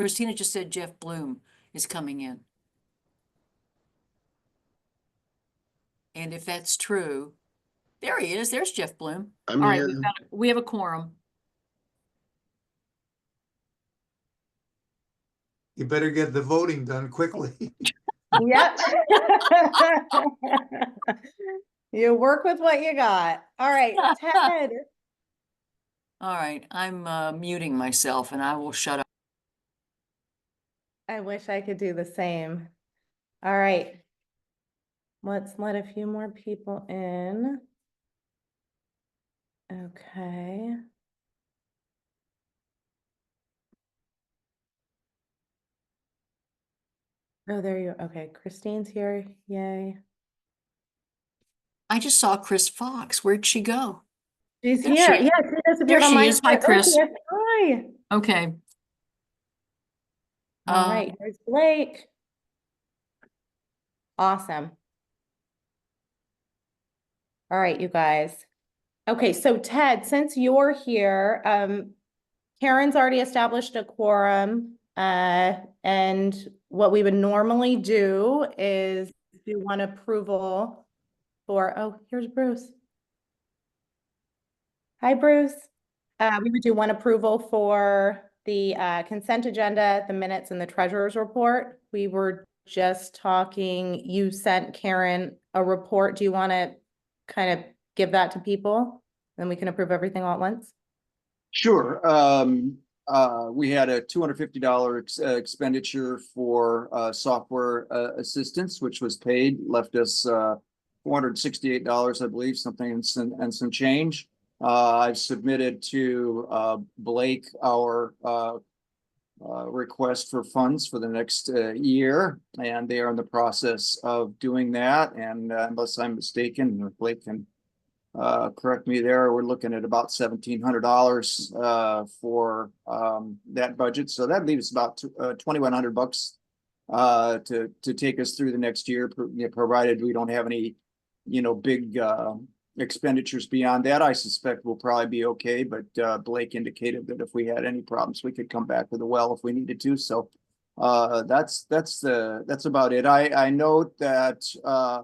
Christina just said Jeff Bloom is coming in. And if that's true, there he is. There's Jeff Bloom. I'm All right, here. we have a quorum. You better get the voting done quickly. Yep. You work with what you got. All right, Ted. All right, I'm muting myself and I will shut up. I wish I could do the same. All right. Let's let a few more people in. Okay. Oh, there you, okay, Christine's here, yay. I just saw Chris Fox. Where'd she go? She's There here, she- yes, she disappeared there on she my is. Hi, screen. Chris. Yes, hi. Okay. All right, here's Blake. Awesome. All right, you guys. Okay, so Ted, since you're here, Karen's already established a quorum, and what we would normally do is do one approval for, oh, here's Bruce. Hi, Bruce. We would do one approval for the consent agenda, the minutes, and the treasurer's report. We were just talking, you sent Karen a report. Do you want to kind of give that to people? Then we can approve everything all at once? Sure. We had a $250 expenditure for software assistance, which was paid, left us $468, I believe, something and some change. I've submitted to Blake our request for funds for the next year, and they are in the process of doing that. And unless I'm mistaken, Blake can correct me there, we're looking at about $1,700 for that budget. So that leaves about $2,100 to take us through the next year, provided we don't have any, big expenditures beyond that. I suspect we'll probably be okay, but Blake indicated that if we had any problems, we could come back with a well if we needed to. So that's about it. I note that I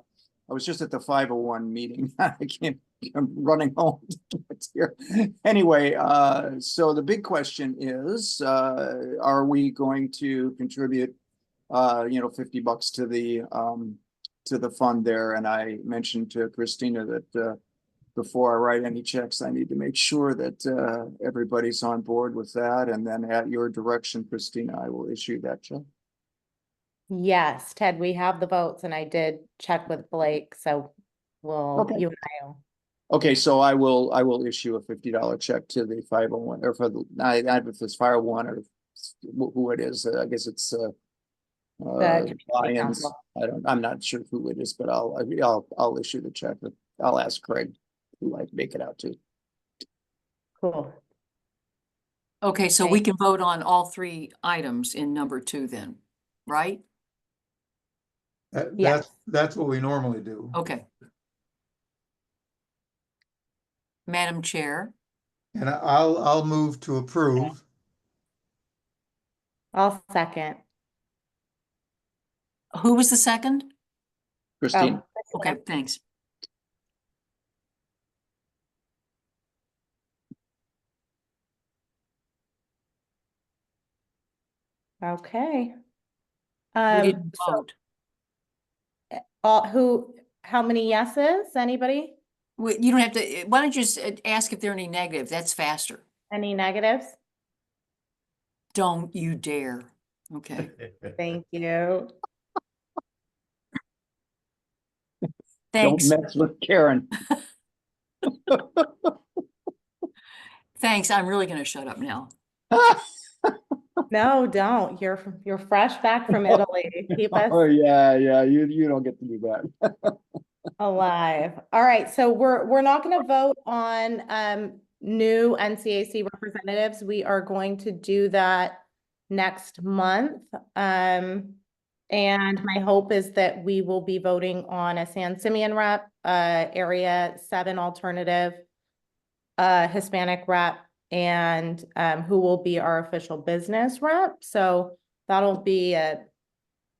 was just at the 501 meeting. I'm running home here. Anyway, so the big question is, are we going to contribute, $50 to the fund there? And I mentioned to Christina that before I write any checks, I need to make sure that everybody's on board with that. And then at your direction, Christina, I will issue that check. Yes, Ted, we have the votes and I did check with Blake, so we'll, Okay. you and I will. Okay, so I will issue a $50 check to the 501, or for the, I if it's 501 or who it is. I guess it's Community Lions. Council. I'm not sure who it is, but I'll issue the check. I'll ask Craig who I'd make it out to. Cool. Okay, so Okay. we can vote on all three items in number 2 then, right? Yes. That's what we normally do. Okay. Madam Chair, And I'll move to approve. I'll second. who was the second? Christine. Oh, Okay, thanks. okay. We didn't So, vote. how many yeses? Anybody? You don't have to, why don't you just ask if there are any negative? That's faster. Any negatives? Don't you dare. Okay, Thank you. thanks. Don't mess with Karen. Thanks. I'm really going to shut up now. No, don't. You're fresh back from Italy. Keep us Oh yeah, you don't get to do that. alive. All right, so we're not going to vote on new NCAC representatives. We are going to do that next month. And my hope is that we will be voting on a San Simeon rep, area 7 alternative, Hispanic rep, and who will be our official business rep. So that'll be a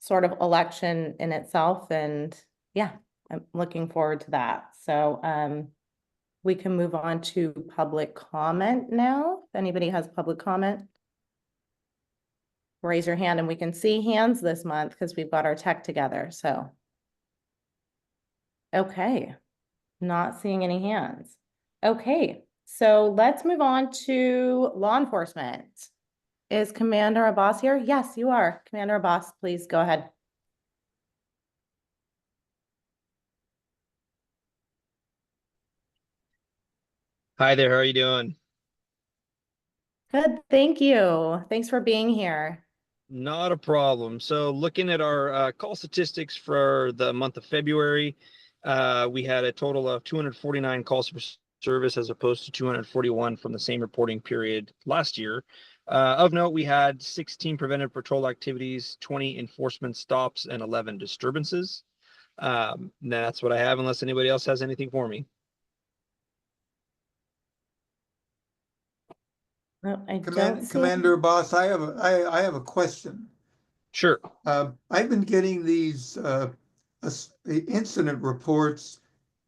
sort of election in itself. And yeah, I'm looking forward to that. So we can move on to public comment now. If anybody has public comment, raise your hand, and we can see hands this month because we've got our tech together. So, okay, not seeing any hands. Okay, so let's move on to law enforcement. Is Commander Abbas here? Yes, you are. Commander Abbas, please go ahead. Hi there, how are you doing? Good, thank you. Thanks for being here. Not a problem. So looking at our call statistics for the month of February, we had a total of 249 calls for service as opposed to 241 from the same reporting period last year. Of note, we had 16 preventive patrol activities, 20 enforcement stops, and 11 disturbances. That's what I have, unless anybody else has anything for me. No, I don't see. Commander Boss, I have a question. Sure. I've been getting these incident reports,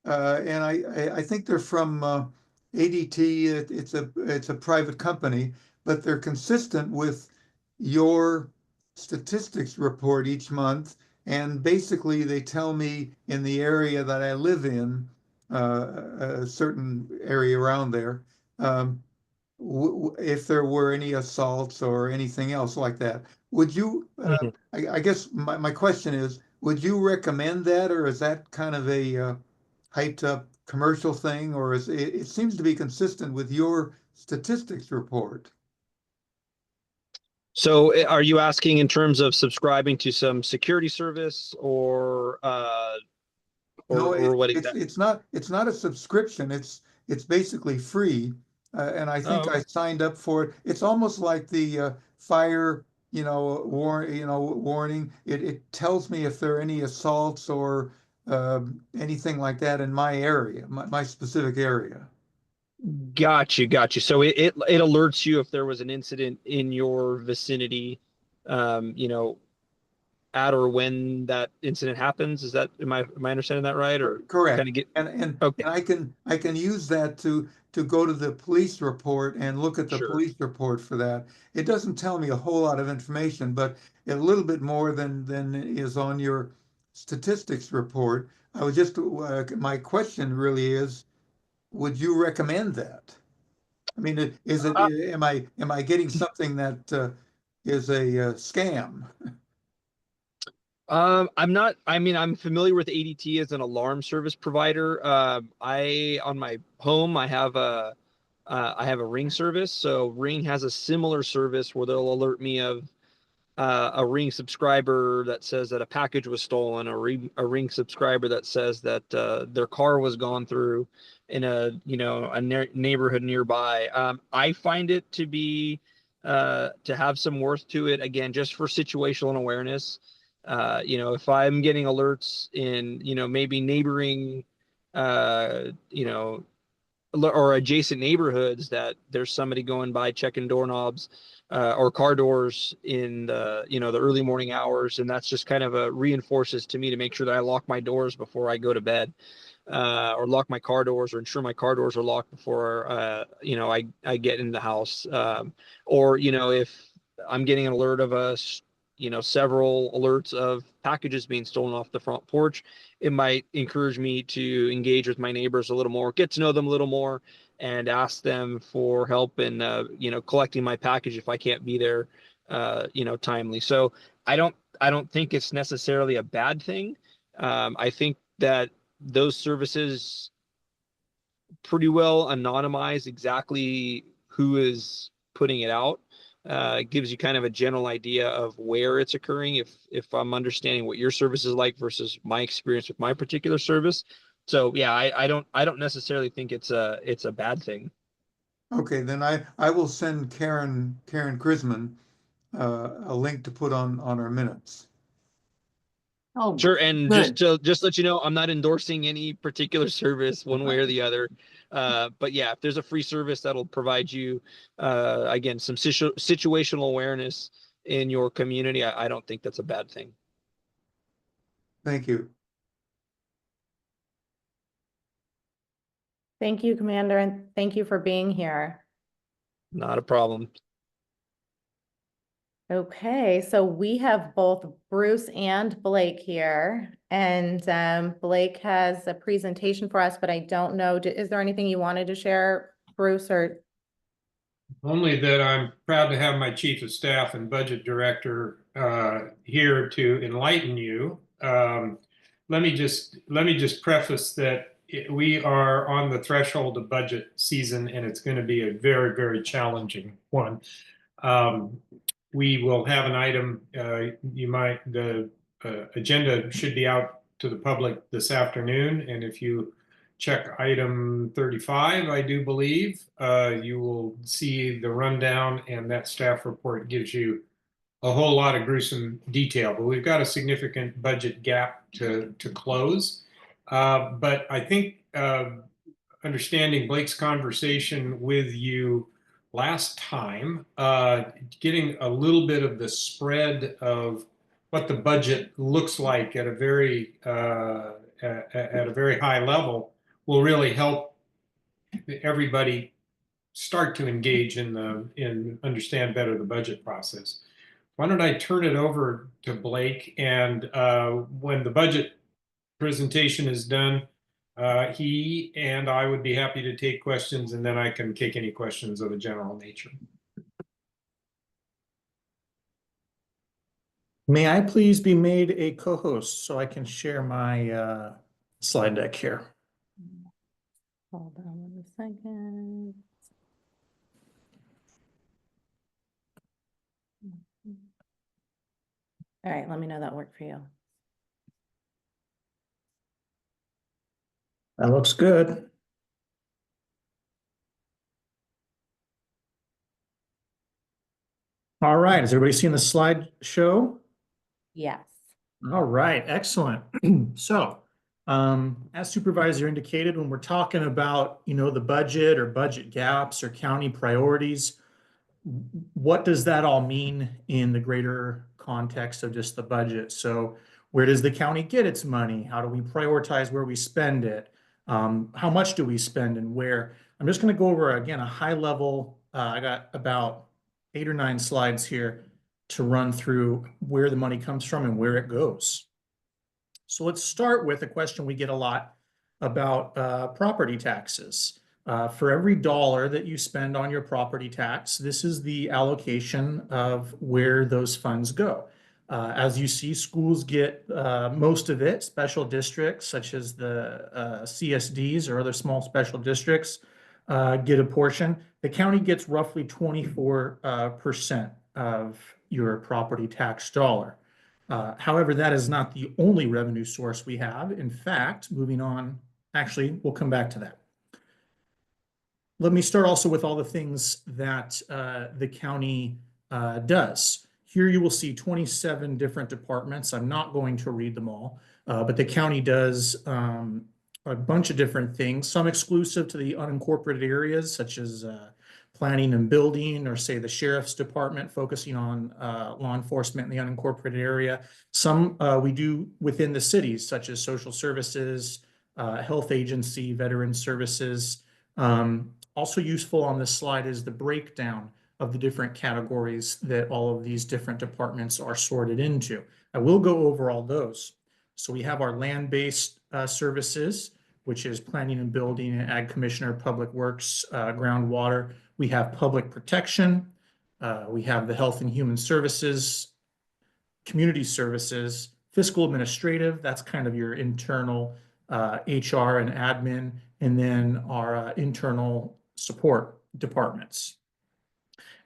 and I think they're from ADT. It's a private company, but they're consistent with your statistics report each month. And basically, they tell me in the area that I live in, a certain area around there, if there were any assaults or anything else like that. Would you, I guess my question is, would you recommend that, or is that kind of a hyped up commercial thing, or it seems to be consistent with your statistics report? So are you asking in terms of subscribing to some security service or No, what it's not a subscription. It's basically free. And I think I signed up for it. It's almost like the fire, warning. It tells me if there are any assaults or anything like that in my area, my specific area. Got you. So it alerts you if there was an incident in your vicinity, at or when that incident happens. Is that am I understanding that right? Or Correct. kind of get And I can use that to go to the police report and look at the Sure. police report for that. It doesn't tell me a whole lot of information, but a little bit more than is on your statistics report. I was just my question really is, would you recommend that? I mean, am I getting something that is a scam? I'm not, I'm familiar with ADT as an alarm service provider. On my home, I have a Ring service. So Ring has a similar service where they'll alert me of a Ring subscriber that says that a package was stolen, or a Ring subscriber that says that their car was gone through in a neighborhood nearby. I find it to be to have some worth to it, again, just for situational awareness. If I'm getting alerts in maybe neighboring or adjacent neighborhoods that there's somebody going by checking doorknobs or car doors in the early morning hours, and that's just kind of reinforces to me to make sure that I lock my doors before I go to bed, or lock my car doors, or ensure my car doors are locked before I get in the house, or if I'm getting an alert of several alerts of packages being stolen off the front porch, it might encourage me to engage with my neighbors a little more, get to know them a little more, and ask them for help in collecting my package if I can't be there timely. So I don't think it's necessarily a bad thing. I think that those services pretty well anonymize exactly who is putting it out. It gives you kind of a general idea of where it's occurring, if I'm understanding what your service is like versus my experience with my particular service. So yeah, I don't necessarily think it's a bad thing. Okay, then I will send Karen Krisman a link to put on our minutes. Oh, Sure, and good. just let you know, I'm not endorsing any particular service one way or the other. But yeah, if there's a free service that'll provide you, again, some situational awareness in your community, I don't think that's a bad thing. Thank you. Thank you, Commander, and thank you for being here. Not a problem. Okay, so we have both Bruce and Blake here, and Blake has a presentation for us, but I don't know, is there anything you wanted to share, Bruce, or? Only that I'm proud to have my chief of staff and budget director here to enlighten you. Let me just preface that we are on the threshold of budget season, and it's going to be a very, very challenging one. We will have an item, the agenda should be out to the public this afternoon. And if you check item 35, I do believe, you will see the rundown, and that staff report gives you a whole lot of gruesome detail. But we've got a significant budget gap to close. But I think understanding Blake's conversation with you last time, getting a little bit of the spread of what the budget looks like at a very high level will really help everybody start to engage in understand better the budget process. Why don't I turn it over to Blake, and when the budget presentation is done, he and I would be happy to take questions, and then I can take any questions of a general nature. May I please be made a co-host so I can share my slide deck here? Hold on 1 second. All right, let me know that worked for you. That looks good. All right, has everybody seen the slideshow? Yes. All right, excellent. So, as Supervisor indicated, when we're talking about, the budget or budget gaps or county priorities, what does that all mean in the greater context of just the budget? So where does the county get its money? How do we prioritize where we spend it? How much do we spend and where? I'm just going to go over, again, a high level. I got about 8 or 9 slides here to run through where the money comes from and where it goes. So let's start with a question we get a lot about property taxes. For every dollar that you spend on your property tax, this is the allocation of where those funds go. As you see, schools get most of it. Special districts, such as the CSDs or other small special districts, get a portion. The county gets roughly 24% of your property tax dollar. However, that is not the only revenue source we have. In fact, moving on, actually, we'll come back to that. Let me start also with all the things that the county does. Here you will see 27 different departments. I'm not going to read them all, but the county does a bunch of different things, some exclusive to the unincorporated areas, such as planning and building, or say the sheriff's department focusing on law enforcement in the unincorporated area. Some we do within the cities, such as social services, health agency, veteran services. Also useful on this slide is the breakdown of the different categories that all of these different departments are sorted into. I will go over all those. So we have our land-based services, which is planning and building, and ag commissioner, public works, groundwater. We have public protection. We have the health and human services, community services, fiscal administrative. That's kind of your internal HR and admin, and then our internal support departments.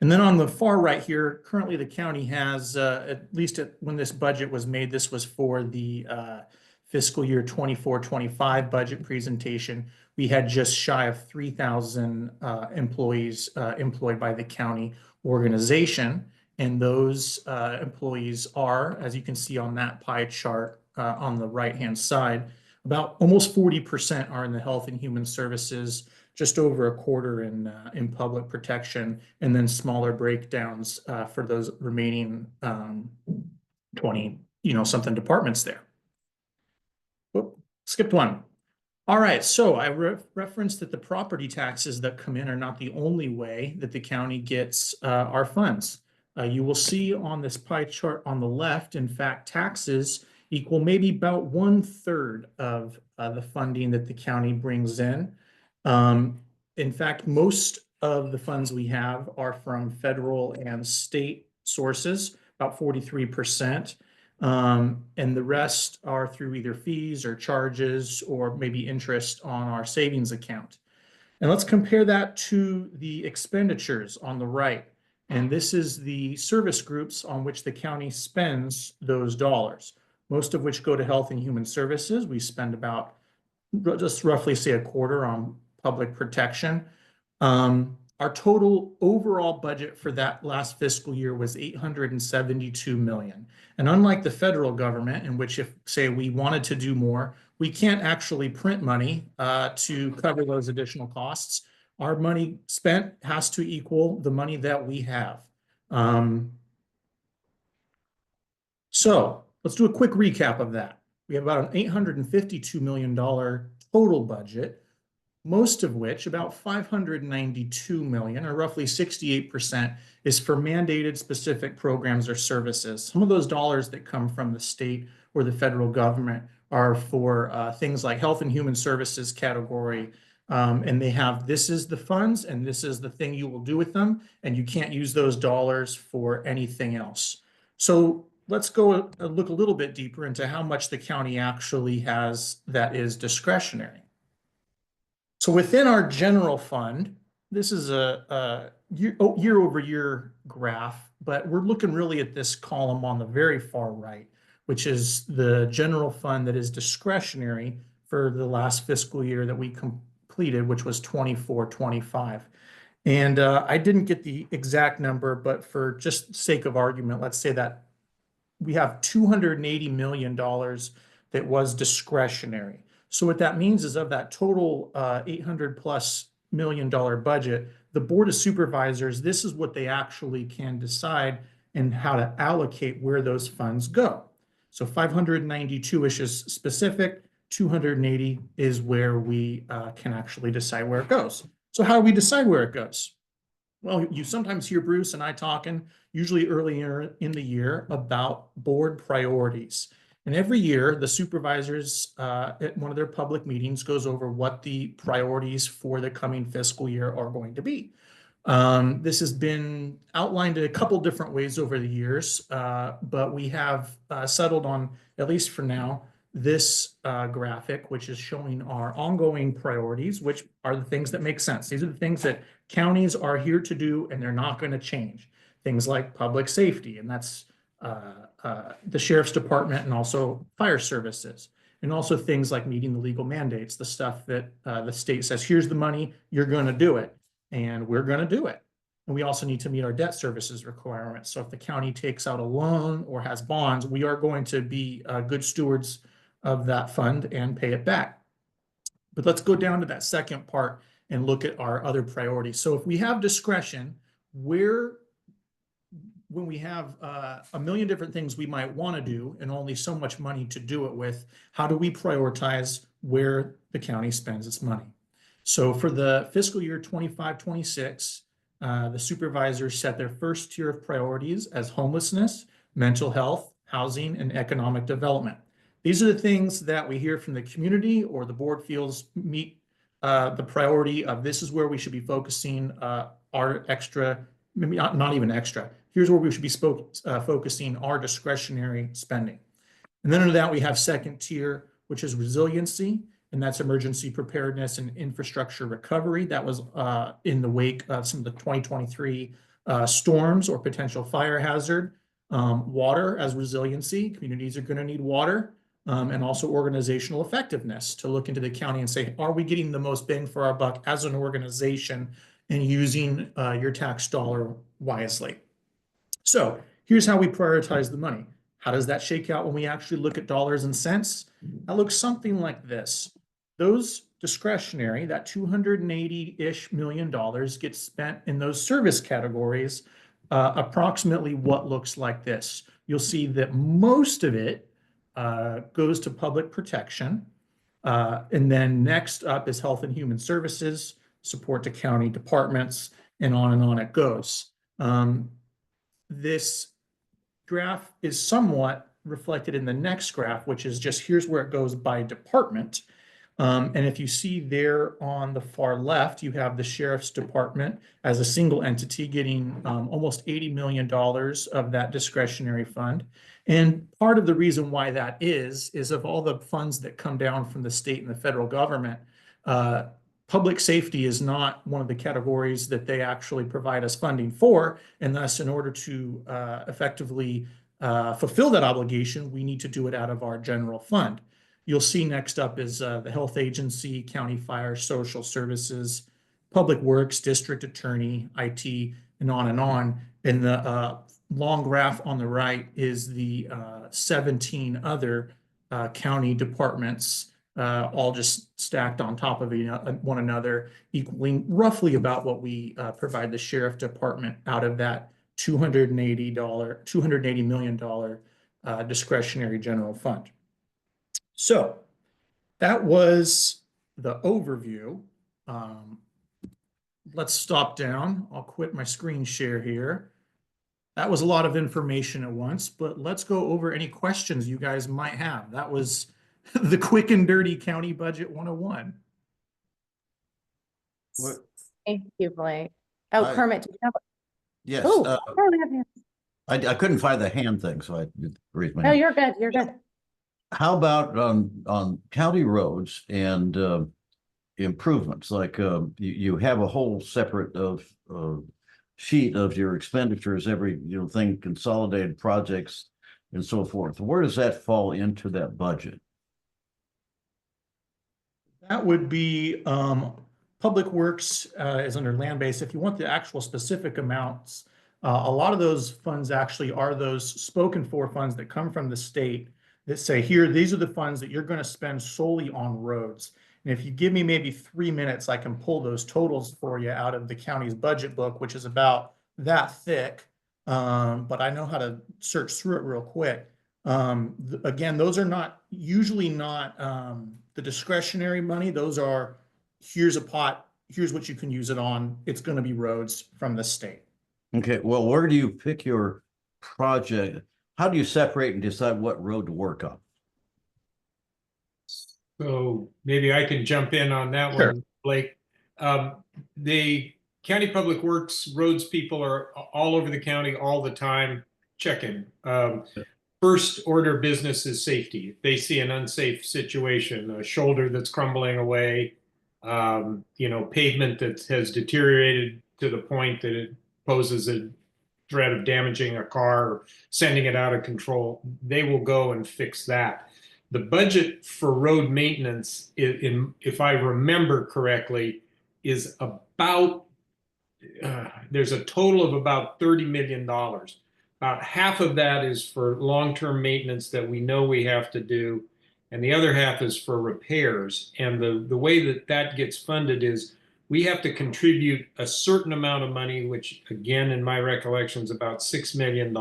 And then on the far right here, currently the county has, at least when this budget was made, this was for the fiscal year 24-25 budget presentation, we had just shy of 3,000 employees employed by the county organization. And those employees are, as you can see on that pie chart on the right-hand side, about almost 40% are in the health and human services, just over a quarter in public protection, and then smaller breakdowns for those remaining 20, something departments there. Whoop, skipped one. All right, so I referenced that the property taxes that come in are not the only way that the county gets our funds. You will see on this pie chart on the left, in fact, taxes equal maybe about 1/3 of the funding that the county brings in. In fact, most of the funds we have are from federal and state sources, about 43%. And the rest are through either fees or charges or maybe interest on our savings account. And let's compare that to the expenditures on the right. And this is the service groups on which the county spends those dollars, most of which go to health and human services. We spend about, just roughly say, a quarter on public protection. Our total overall budget for that last fiscal year was $872 million. And unlike the federal government, in which if, say, we wanted to do more, we can't actually print money to cover those additional costs. Our money spent has to equal the money that we have. So let's do a quick recap of that. We have about an $852 million total budget, most of which, about $592 million, or roughly 68%, is for mandated specific programs or services. Some of those dollars that come from the state or the federal government are for things like health and human services category. And they have, this is the funds and this is the thing you will do with them, and you can't use those dollars for anything else. So let's go look a little bit deeper into how much the county actually has that is discretionary. So within our general fund, this is a year-over-year graph, but we're looking really at this column on the very far right, which is the general fund that is discretionary for the last fiscal year that we completed, which was 24-25. And I didn't get the exact number, but for just sake of argument, let's say that we have $280 million that was discretionary. So what that means is of that total $800+ million budget, the Board of Supervisors, this is what they actually can decide and how to allocate where those funds go. So 592-ish is specific, 280 is where we can actually decide where it goes. So how do we decide where it goes? Well, you sometimes hear Bruce and I talking, usually earlier in the year, about board priorities. And every year, the supervisors at one of their public meetings goes over what the priorities for the coming fiscal year are going to be. This has been outlined in a couple different ways over the years, but we have settled on, at least for now, this graphic, which is showing our ongoing priorities, which are the things that make sense. These are the things that counties are here to do, and they're not going to change. Things like public safety, and that's the sheriff's department and also fire services, and also things like meeting the legal mandates, the stuff that the state says, here's the money, you're going to do it, and we're going to do it. And we also need to meet our debt services requirements. So if the county takes out a loan or has bonds, we are going to be good stewards of that fund and pay it back. But let's go down to that second part and look at our other priorities. So if we have discretion, when we have a million different things we might want to do and only so much money to do it with, how do we prioritize where the county spends its money? So for the fiscal year 25-26, the supervisors set their first tier of priorities as homelessness, mental health, housing, and economic development. These are the things that we hear from the community or the board feels meet the priority of this is where we should be focusing our extra, maybe not even extra. Here's where we should be focusing our discretionary spending. And then under that, we have second tier, which is resiliency, and that's emergency preparedness and infrastructure recovery. That was in the wake of some of the 2023 storms or potential fire hazard. Water as resiliency, communities are going to need water, and also organizational effectiveness to look into the county and say, are we getting the most bang for our buck as an organization and using your tax dollar wisely? So here's how we prioritize the money. How does that shake out when we actually look at dollars and cents? That looks something like this. Those discretionary, that $280-ish million gets spent in those service categories, approximately what looks like this. You'll see that most of it goes to public protection. And then next up is Health and Human Services, support to county departments, and on it goes. This graph is somewhat reflected in the next graph, which is just here's where it goes by department. And if you see there on the far left, you have the Sheriff's Department as a single entity getting almost $80 million of that discretionary fund. And part of the reason why that is of all the funds that come down from the state and the federal government, public safety is not one of the categories that they actually provide us funding for. And thus, in order to effectively fulfill that obligation, we need to do it out of our general fund. You'll see next up is the health agency, county fire, social services, public works, district attorney, IT, and on and on. And the long graph on the right is the 17 other county departments, all just stacked on top of one another, equaling roughly about what we provide the sheriff department out of that $280 million discretionary general fund. So that was the overview. Let's stop down. I'll quit my screen share here. That was a lot of information at once, but let's go over any questions you guys might have. That was the quick and dirty County Budget 101. What? Thank you, Blake. Oh, I- Kermit, did you have? Yes, Oh, we have hands. I couldn't find the hand thing, so I raised my No, hand. you're good. You're good. How about on county roads and improvements? Like you have a whole separate sheet of your expenditures, every thing, consolidated projects and so forth. Where does that fall into that budget? That would be Public Works is under land base. If you want the actual specific amounts, a lot of those funds actually are those spoken for funds that come from the state that say, here, these are the funds that you're going to spend solely on roads. And if you give me maybe 3 minutes, I can pull those totals for you out of the county's budget book, which is about that thick. But I know how to search through it real quick. Again, those are usually not the discretionary money. Those are, here's a pot, here's what you can use it on. It's going to be roads from the state. Okay, well, where do you pick your project? How do you separate and decide what road to work on? So maybe I can jump in on that Sure. one, Blake. The county public works roads people are all over the county all the time checking. First order business is safety. If they see an unsafe situation, a shoulder that's crumbling away, pavement that has deteriorated to the point that it poses a threat of damaging a car or sending it out of control, they will go and fix that. The budget for road maintenance, if I remember correctly, is about, there's a total of about $30 million. About half of that is for long-term maintenance that we know we have to do, and the other half is for repairs. And the way that gets funded is we have to contribute a certain amount of money, which again, in my recollection, is about $6 million.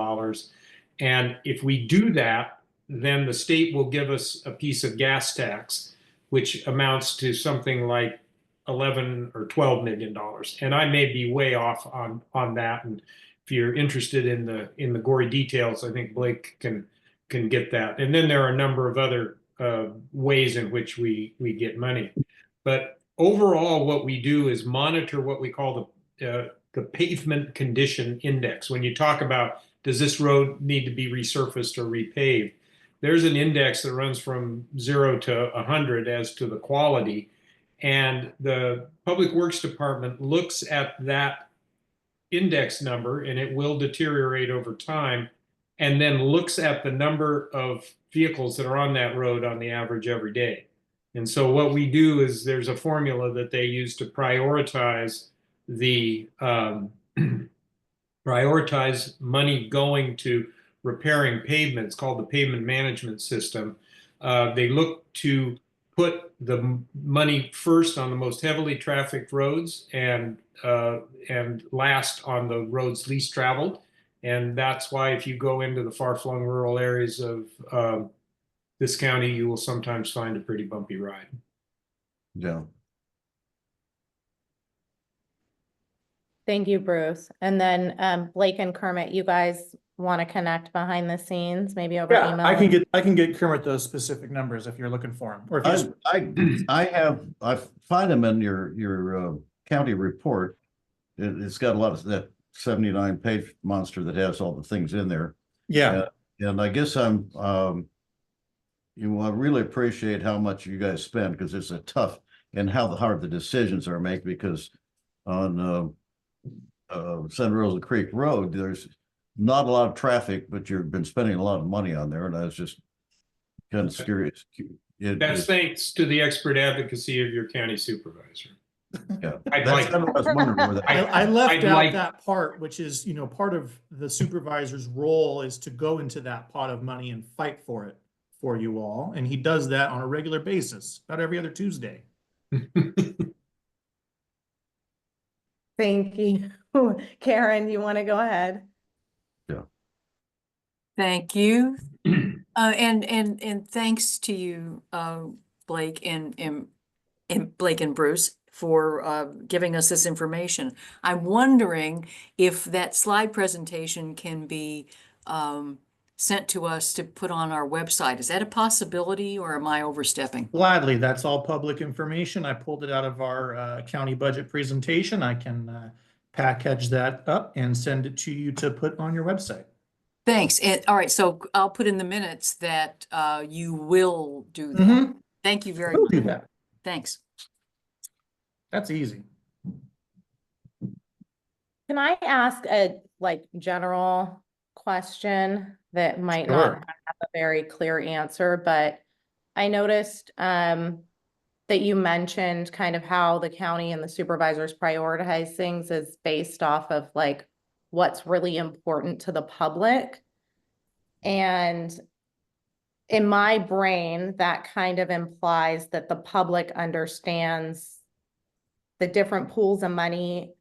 And if we do that, then the state will give us a piece of gas tax, which amounts to something like $11 or $12 million. And I may be way off on that. And if you're interested in the gory details, I think Blake can get that. And then there are a number of other ways in which we get money. But overall, what we do is monitor what we call the pavement condition index. When you talk about, does this road need to be resurfaced or repaved? There's an index that runs from 0 to 100 as to the quality. And the Public Works Department looks at that index number, and it will deteriorate over time, and then looks at the number of vehicles that are on that road on the average every day. And so what we do is there's a formula that they use to prioritize the prioritize money going to repairing pavements called the pavement management system. They look to put the money first on the most heavily trafficked roads and last on the roads least traveled. And that's why if you go into the far-flung rural areas of this county, you will sometimes find a pretty bumpy ride. Yeah. Thank you, Bruce. And then Blake and Kermit, you guys want to connect behind the scenes, maybe over Yeah, email? I can get Kermit those specific numbers if you're looking for them, or if you just, I find them in your county report. It's got a lot of that 79 page monster that has all the things in there. yeah. And I guess I really appreciate how much you guys spend, because it's a tough, and how hard the decisions are made, because on Santa Rosa Creek Road, there's not a lot of traffic, but you've been spending a lot of money on there, and I was just kind of curious. That's thanks to the expert advocacy of your county supervisor. Yeah, I'd that's like- kind of what I was wondering where that. I left I'd out like- that part, which is, you know, part of the supervisor's role is to go into that pot of money and fight for it for you all. And he does that on a regular basis, about every other Tuesday. Thank you. Karen, you want to go ahead? Thank you. And thanks to you, Blake and Blake and Bruce for giving us this information. I'm wondering if that slide presentation can be sent to us to put on our website. Is that a possibility, or am I overstepping? Gladly, that's all public information. I pulled it out of our county budget presentation. I can package that up and send it to you to put on your website. Thanks. All right, so I'll put in the minutes that you will do that. Mhm. Thank you very We'll much. do that. Thanks. That's easy. Can I ask a general question that might not Sure. have a very clear answer, but I noticed that you mentioned kind of how the county and the supervisors prioritize things is based off of what's really important to the public. And in my brain, that kind of implies that the public understands the different pools of money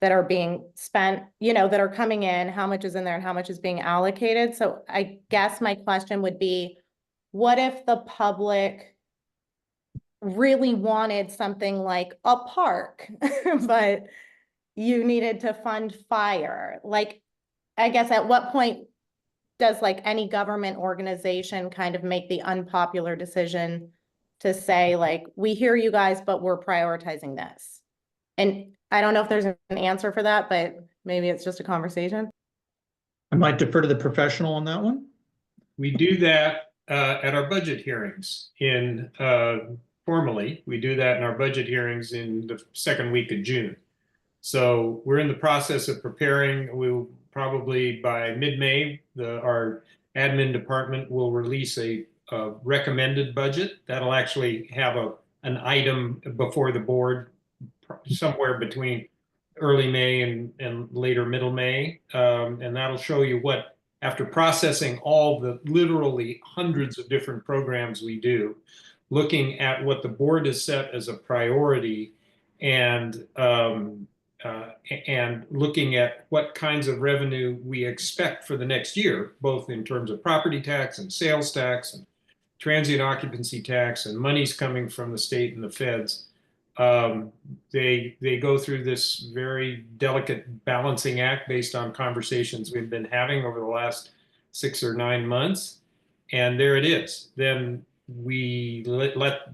that are being spent, that are coming in, how much is in there and how much is being allocated. So I guess my question would be, what if the public really wanted something like a park, but you needed to fund fire? I guess at what point does any government organization kind of make the unpopular decision to say, we hear you guys, but we're prioritizing this? And I don't know if there's an answer for that, but maybe it's just a conversation. I might defer to the professional on that one. We do that at our budget hearings formally. We do that in our budget hearings in the second week of June. So we're in the process of preparing. We'll probably by mid-May, our admin department will release a recommended budget. That'll actually have an item before the board somewhere between early May and later middle May. And that'll show you what, after processing all the literally hundreds of different programs we do, looking at what the board has set as a priority and looking at what kinds of revenue we expect for the next year, both in terms of property tax and sales tax and transient occupancy tax and monies coming from the state and the feds. They go through this very delicate balancing act based on conversations we've been having over the last 6 or 9 months. And there it is. Then we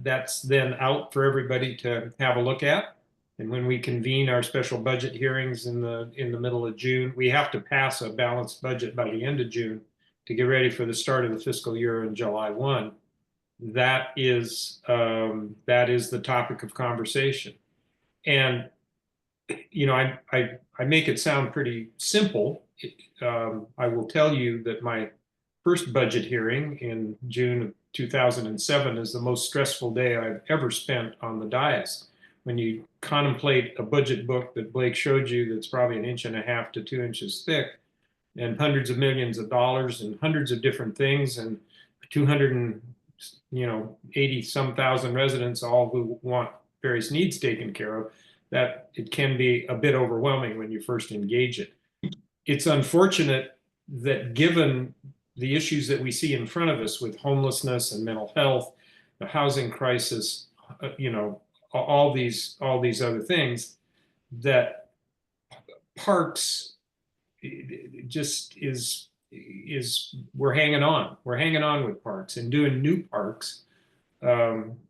that's then out for everybody to have a look at. And when we convene our special budget hearings in the middle of June, we have to pass a balanced budget by the end of June to get ready for the start of the fiscal year on July 1. That is the topic of conversation. And I make it sound pretty simple. I will tell you that my first budget hearing in June of 2007 is the most stressful day I've ever spent on the dais. when you contemplate a budget book that Blake showed you that's probably 1.5 inches to 2 inches thick, and hundreds of millions of dollars and hundreds of different things, and 280 some thousand residents, all who want various needs taken care of, that it can be a bit overwhelming when you first engage it. It's unfortunate that given the issues that we see in front of us with homelessness and mental health, the housing crisis, all these other things, that parks just is we're hanging on with parks, and doing new parks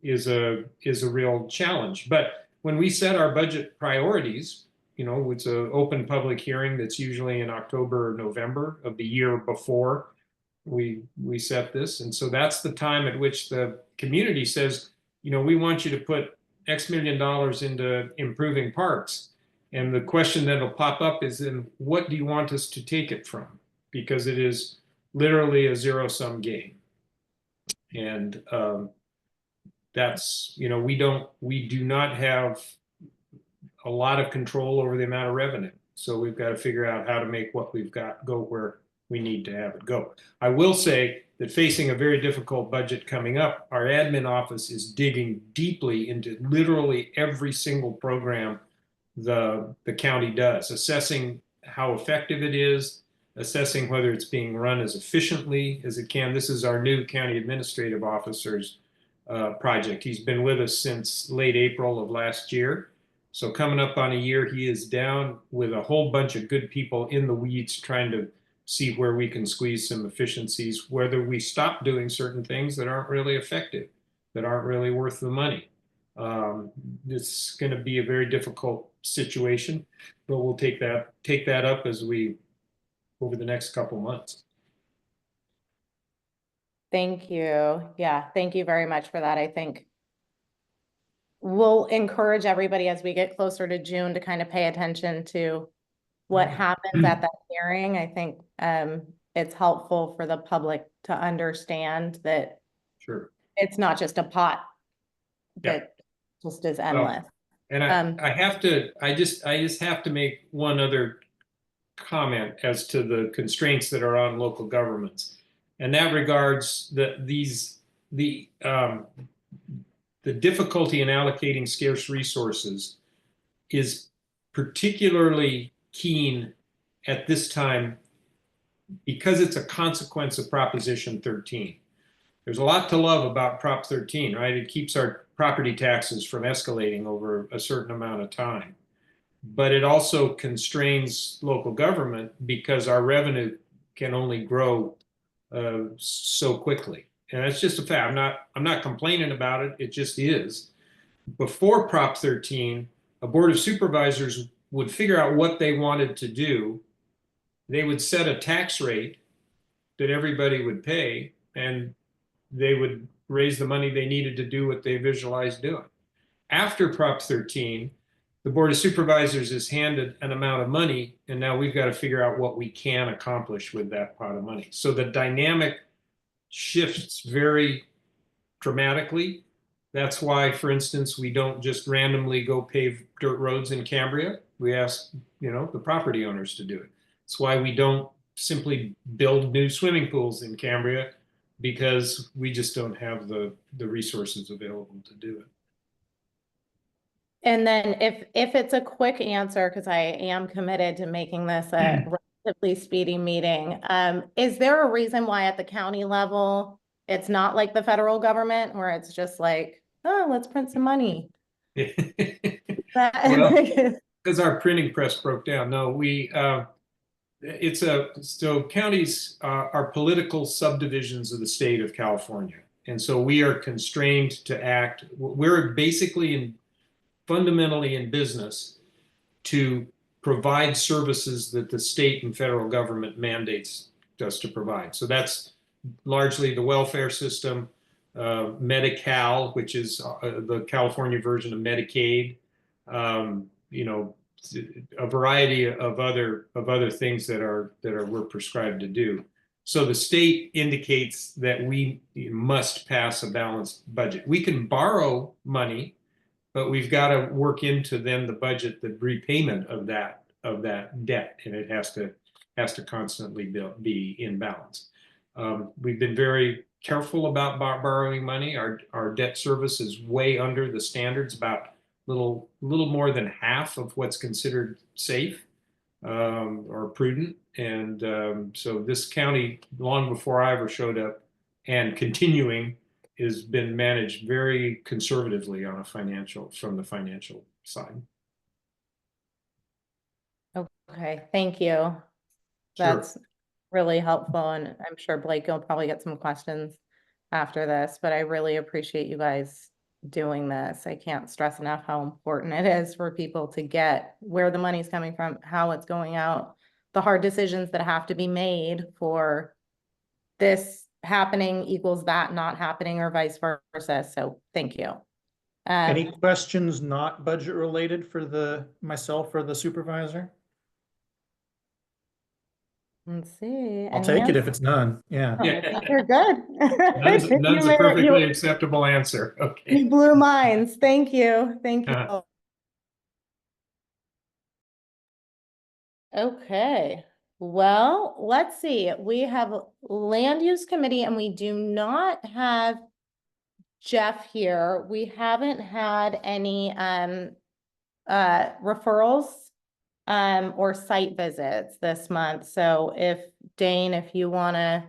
is a real challenge. But when we set our budget priorities, it's an open public hearing that's usually in October or November of the year before we set this. And so that's the time at which the community says, we want you to put X million dollars into improving parks. And the question that'll pop up is, then what do you want us to take it from? Because it is literally a zero-sum game. And that's, we do not have a lot of control over the amount of revenue. So we've got to figure out how to make what we've got go where we need to have it go. I will say that facing a very difficult budget coming up, our admin office is digging deeply into literally every single program the county does, assessing how effective it is, assessing whether it's being run as efficiently as it can. This is our new county administrative officer's project. He's been with us since late April of last year. So coming up on a year, he is down with a whole bunch of good people in the weeds trying to see where we can squeeze some efficiencies, whether we stop doing certain things that aren't really effective, that aren't really worth the money. It's going to be a very difficult situation, but we'll take that up as we over the next couple months. Thank you. Yeah, thank you very much for that. I think we'll encourage everybody as we get closer to June to kind of pay attention to what happens at that hearing. I think it's helpful for the public to understand that Sure, it's not just a pot that just is endless. and I just have to make one other comment as to the constraints that are on local governments, and that regards the difficulty in allocating scarce resources is particularly keen at this time because it's a consequence of Proposition 13. There's a lot to love about Prop 13, right? It keeps our property taxes from escalating over a certain amount of time. But it also constrains local government because our revenue can only grow so quickly. And that's just a fact. I'm not complaining about it. It just is. Before Prop 13, a board of supervisors would figure out what they wanted to do. They would set a tax rate that everybody would pay, and they would raise the money they needed to do what they visualized doing. After Prop 13, the Board of Supervisors is handed an amount of money, and now we've got to figure out what we can accomplish with that pot of money. So the dynamic shifts very dramatically. That's why, for instance, we don't just randomly go pave dirt roads in Cambria. We ask, the property owners to do it. It's why we don't simply build new swimming pools in Cambria, because we just don't have the resources available to do it. And then if it's a quick answer, because I am committed to making this a relatively speedy meeting, is there a reason why at the county level, it's not like the federal government where it's just like, oh, let's print some money? Because our printing press broke down. No, so counties are political subdivisions of the state of California. And so we are constrained to act. We're basically fundamentally in business to provide services that the state and federal government mandates us to provide. So that's largely the welfare system, Medi-Cal, which is the California version of Medicaid, a variety of other things that we're prescribed to do. So the state indicates that we must pass a balanced budget. We can borrow money, but we've got to work into then the budget, the repayment of that debt, and it has to constantly be in balance. We've been very careful about borrowing money. Our debt service is way under the standards, about little more than half of what's considered safe or prudent. And so this county, long before I ever showed up, and continuing, has been managed very conservatively on from the financial side. Okay, thank you. Sure. That's really helpful, and I'm sure Blake will probably get some questions after this, but I really appreciate you guys doing this. I can't stress enough how important it is for people to get where the money's coming from, how it's going out, the hard decisions that have to be made for this happening equals that not happening, or vice versa. So thank you. Any questions not budget related for myself or the supervisor? Let's see. I'll take it if it's none. Yeah. Yeah. You're good. None's a perfectly acceptable answer. Okay. You blew minds. Thank you. Thank you. Okay. Well, let's see. We have land use committee and we do not have Jeff here. We haven't had any referrals or site visits this month. So if Dane, if you want to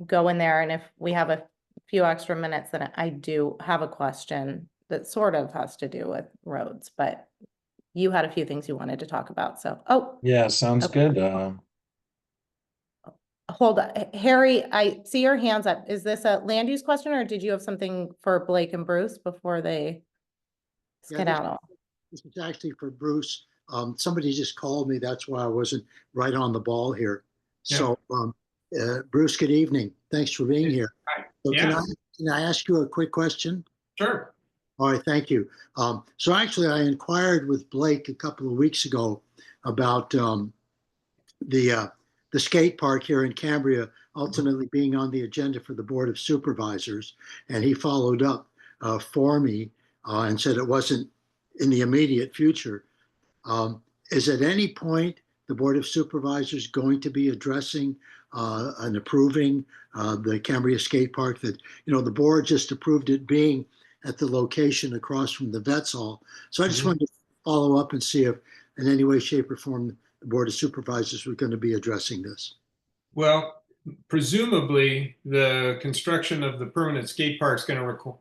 go in there, and if we have a few extra minutes, then I do have a question that sort of has to do with roads, but you had a few things you wanted to talk about. So, Yeah, sounds okay. good. Hold on, Harry, I see your hands up. Is this a land use question, or did you have something for Blake and Bruce before they skedaddle? This is actually for Bruce. Somebody just called me. That's why I wasn't right on the ball here. Yeah. So, Bruce, good evening. Thanks for being here. Hi. So Yeah. can I ask you a quick question? Sure. All right, thank you. So actually, I inquired with Blake a couple of weeks ago about the skate park here in Cambria ultimately being on the agenda for the Board of Supervisors, and he followed up for me and said it wasn't in the immediate future. Is at any point the Board of Supervisors going to be addressing and approving the Cambria skate park? That, you know, the board just approved it being at the location across from the Vets Hall. So I just wanted to follow up and see if in any way, shape, or form the Board of Supervisors were going to be addressing this. Well, presumably the construction of the permanent skate park is going to require,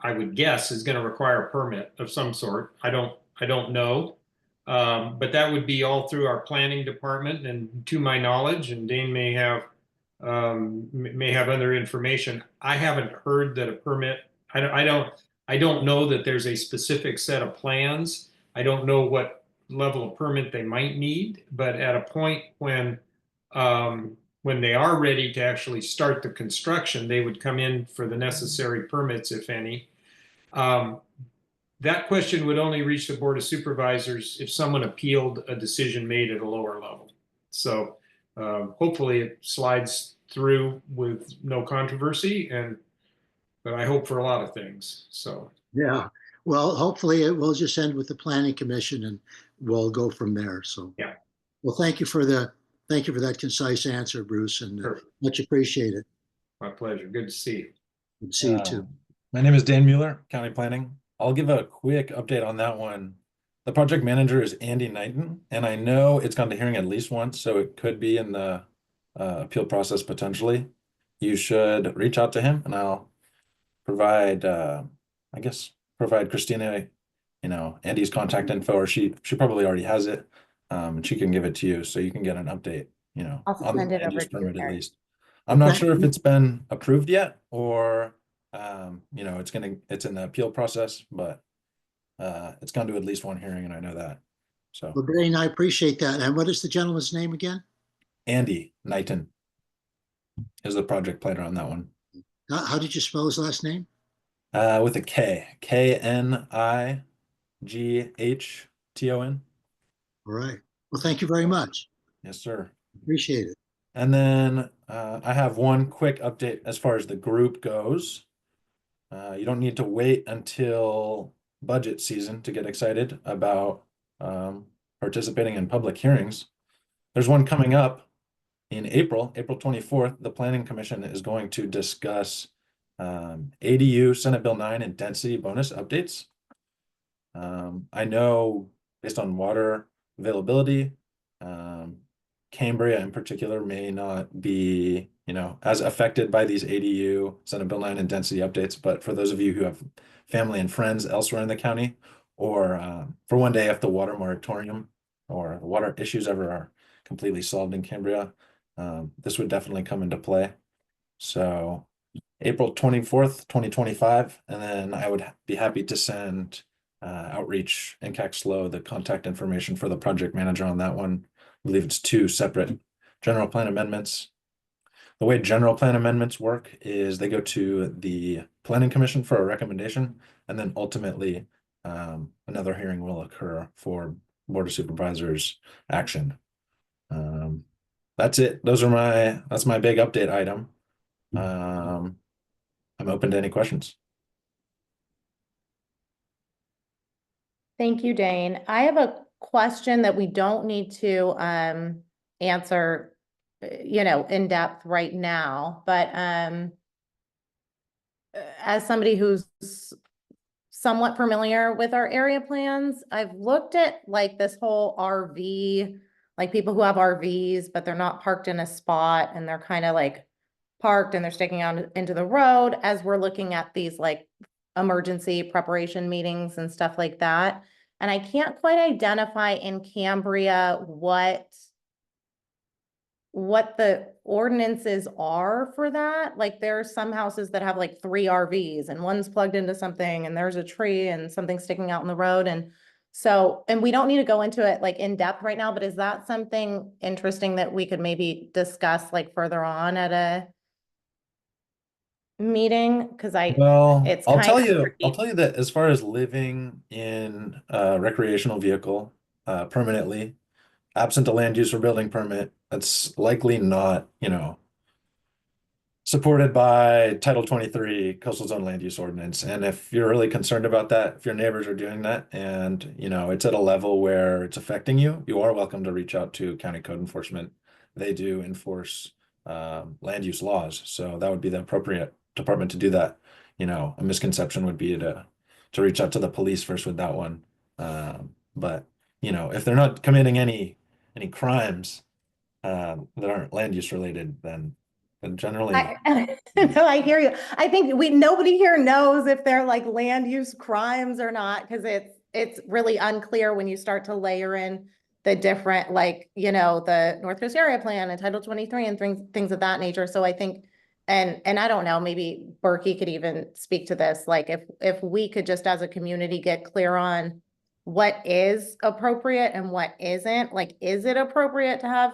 I would guess, is going to require a permit of some sort. I don't know. But that would be all through our planning department, and to my knowledge, and Dane may have other information. I haven't heard that a permit. I don't know that there's a specific set of plans. I don't know what level of permit they might need, but at a point when they are ready to actually start the construction, they would come in for the necessary permits, if any. That question would only reach the Board of Supervisors if someone appealed a decision made at a lower level. So hopefully it slides through with no controversy, but I hope for a lot of things. So yeah, well, hopefully it will just end with the Planning Commission and we'll go from there. So yeah. Well, thank you for that concise answer, Bruce, and Sure. Much appreciated. My pleasure. Good to see you. Good to see you too. My name is Dan Mueller, County Planning. I'll give a quick update on that one. The project manager is Andy Knighton, and I know it's gone to hearing at least once, so it could be in the appeal process potentially. You should reach out to him, and I'll provide, provide Christina, Andy's contact info, or she probably already has it, and she can give it to you so you can get an update, I'll on the send it land over use to you, permit at Harry. least. I'm not Okay. sure if it's been approved yet, or it's in the appeal process, but it's gone to at least one hearing, and I know that. So Well, Dane, I appreciate that. And what is the gentleman's name again? Andy Knighton is the project planner on that one. How did you spell his last name? With a K, Knighton. All right. Well, thank you very much. Yes, sir. Appreciate it. And then I have one quick update as far as the group goes. You don't need to wait until budget season to get excited about participating in public hearings. There's one coming up in April 24th. The Planning Commission is going to discuss ADU Senate Bill 9 and density bonus updates. I know based on water availability, Cambria in particular may not be, as affected by these ADU Senate Bill 9 and density updates. But for those of you who have family and friends elsewhere in the county, or for one day if the water moratorium or the water issues ever are completely solved in Cambria, this would definitely come into play. So April 24th, 2025, and then I would be happy to send Outreach NCAC SLO the contact information for the project manager on that one. I believe it's 2 separate general plan amendments. The way general plan amendments work is they go to the Planning Commission for a recommendation, and then ultimately another hearing will occur for Board of Supervisors action. That's it. That's my big update item. I'm open to any questions. Thank you, Dane. I have a question that we don't need to answer, in depth right now, but as somebody who's somewhat familiar with our area plans, I've looked at like this whole RV, like people who have RVs, but they're not parked in a spot and they're kind of like parked and they're sticking out into the road as we're looking at these like emergency preparation meetings and stuff like that. And I can't quite identify in Cambria what the ordinances are for that. Like there are some houses that have like 3 RVs and one's plugged into something and there's a tree and something sticking out in the road. And so, and we don't need to go into it like in depth right now, but is that something interesting that we could maybe discuss like further on at a meeting? Because it's I'll kind tell of you tricky. that as far as living in a recreational vehicle permanently, absent a land use or building permit, that's likely not, supported by Title 23 Coastal Zone Land Use Ordinance. And if you're really concerned about that, if your neighbors are doing that and, it's at a level where it's affecting you, you are welcome to reach out to county code enforcement. They do enforce land use laws. So that would be the appropriate department to do that. A misconception would be to reach out to the police first with that one. But, if they're not committing any crimes that aren't land use related, then generally. No, I hear you. I think nobody here knows if they're like land use crimes or not, because it's really unclear when you start to layer in the different, like, the North Coast Area Plan and Title 23 and things of that nature. So I think, and I don't know, maybe Burkey could even speak to this. Like if we could just as a community get clear on what is appropriate and what isn't, like, is it appropriate to have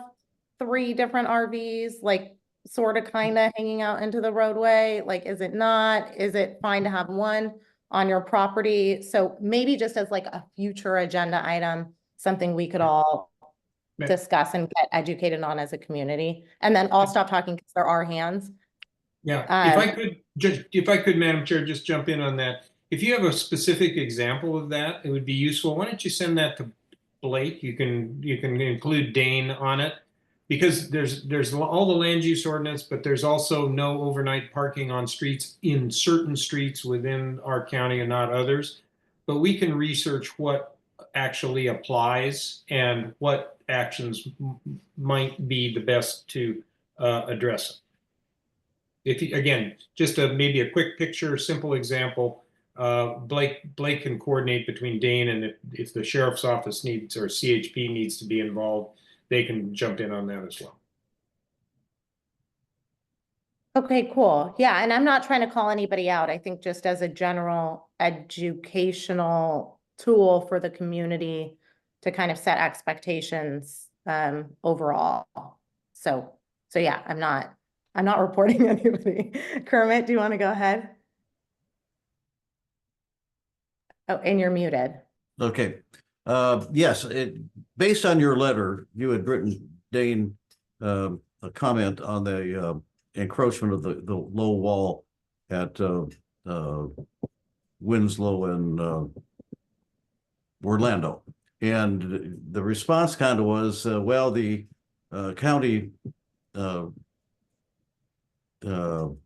3 different RVs, like sort of kind of hanging out into the roadway? Like, is it not? Is it fine to have one on your property? So maybe just as like a future agenda item, something we could all discuss and get educated on as a community. And then I'll stop talking because there are hands. Yeah, if I could, Madam Chair, just jump in on that. If you have a specific example of that, it would be useful. Why don't you send that to Blake? You can include Dane on it, because there's all the land use ordinance, but there's also no overnight parking on streets in certain streets within our county and not others. But we can research what actually applies and what actions might be the best to address it. If you, again, just maybe a quick picture, simple example, Blake can coordinate between Dane, and if the sheriff's office needs or CHP needs to be involved, they can jump in on that as well. Okay, cool. Yeah, and I'm not trying to call anybody out. I think just as a general educational tool for the community to kind of set expectations overall. So yeah, I'm not reporting anybody. Kermit, do you want to go ahead? Oh, and you're muted. Okay. Yes, based on your letter, you had written, Dane, a comment on the encroachment of the low wall at Winslow and Orlando. And the response kind of was, well, the county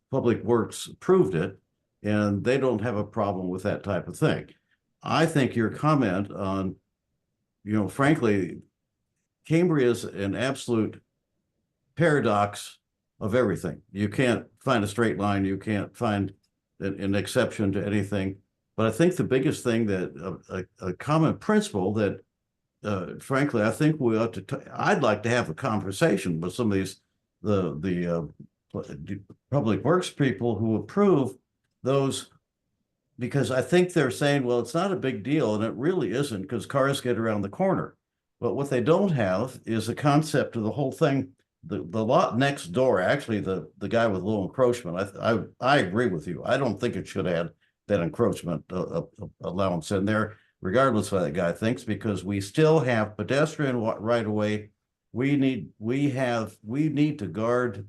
Public Works approved it, and they don't have a problem with that type of thing. I think your comment on, frankly, Cambria is an absolute paradox of everything. You can't find a straight line. You can't find an exception to anything. But I think the biggest thing that a common principle that, frankly, I think we ought to. I'd like to have a conversation with some of these the Public Works people who approve those, because I think they're saying, well, it's not a big deal, and it really isn't, because cars get around the corner. But what they don't have is a concept of the whole thing. The lot next door, actually, the guy with low encroachment, I agree with you. I don't think it should add that encroachment allowance in there, regardless of what that guy thinks, because we still have pedestrian right away. We need to guard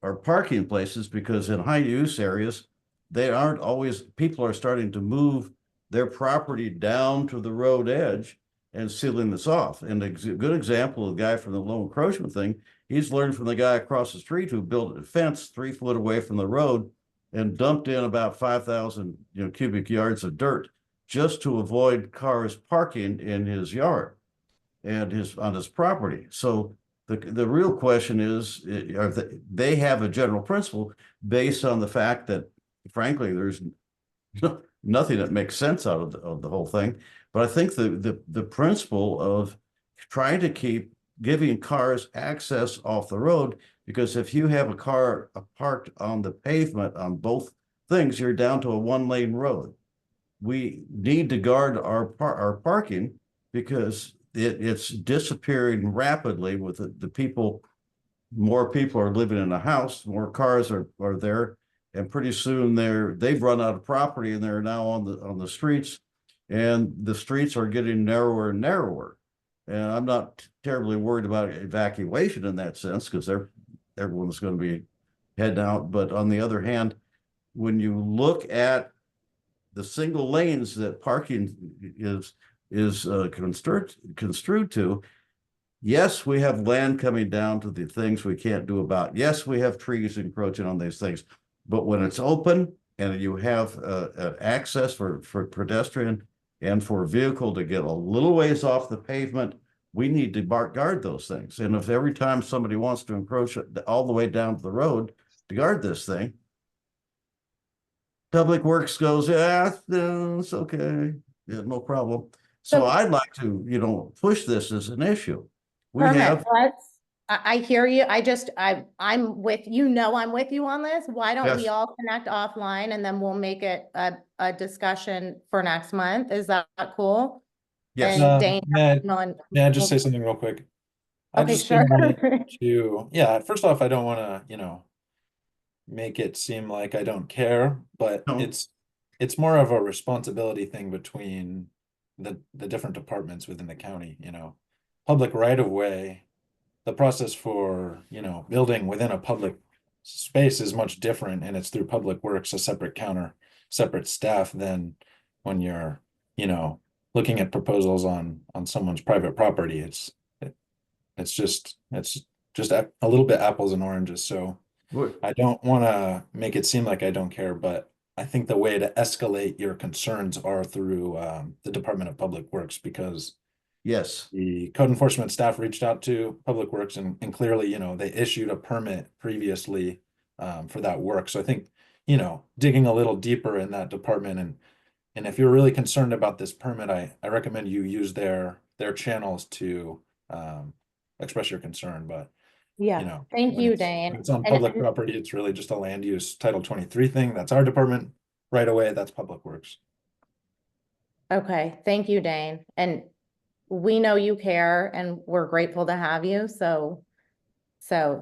our parking places, because in high use areas, they aren't always, people are starting to move their property down to the road edge and sealing this off. And a good example of the guy from the low encroachment thing, he's learned from the guy across the street who built a fence 3 foot away from the road and dumped in about 5,000 cubic yards of dirt just to avoid cars parking in his yard and on his property. So the real question is, they have a general principle based on the fact that, frankly, there's nothing that makes sense out of the whole thing. But I think the principle of trying to keep giving cars access off the road, because if you have a car parked on the pavement on both things, you're down to a 1-lane road. We need to guard our parking, because it's disappearing rapidly with the people. More people are living in a house, more cars are there, and pretty soon they've run out of property, and they're now on the streets, and the streets are getting narrower and narrower. And I'm not terribly worried about evacuation in that sense, because everyone's going to be heading out. But on the other hand, when you look at the single lanes that parking is construed to, yes, we have land coming down to the things we can't do about. Yes, we have trees encroaching on these things. But when it's open and you have access for pedestrian and for vehicle to get a little ways off the pavement, we need to guard those things. And if every time somebody wants to encroach all the way down to the road to guard this thing, Public Works goes, yeah, it's okay, yeah, no problem. So I'd like to, push this as an issue. I hear you. I'm with I'm with you on this. Why don't we all connect offline, and then we'll make it a discussion for next month? Is that cool? Yes. And Dane, May I just say something real quick? Okay, sure. First off, I don't want to, make it seem like I don't care, but it's more of a responsibility thing between the different departments within the county. Public right of way, the process for building within a public space is much different, and it's through Public Works, a separate staff than when you're looking at proposals on someone's private property. It's just a little bit apples and oranges. So I don't want to make it seem like I don't care, but I think the way to escalate your concerns are through the Department of Public Works, because yes, the code enforcement staff reached out to Public Works and clearly, they issued a permit previously for that work. So I think, digging a little deeper in that department, and if you're really concerned about this permit, I recommend you use their channels to express your concern. But thank you, Dane. If it's on public property, it's really just a land use Title 23 thing. That's our department. Right away, that's Public Works. Okay, thank you, Dane. And we know you care, and we're grateful to have you. So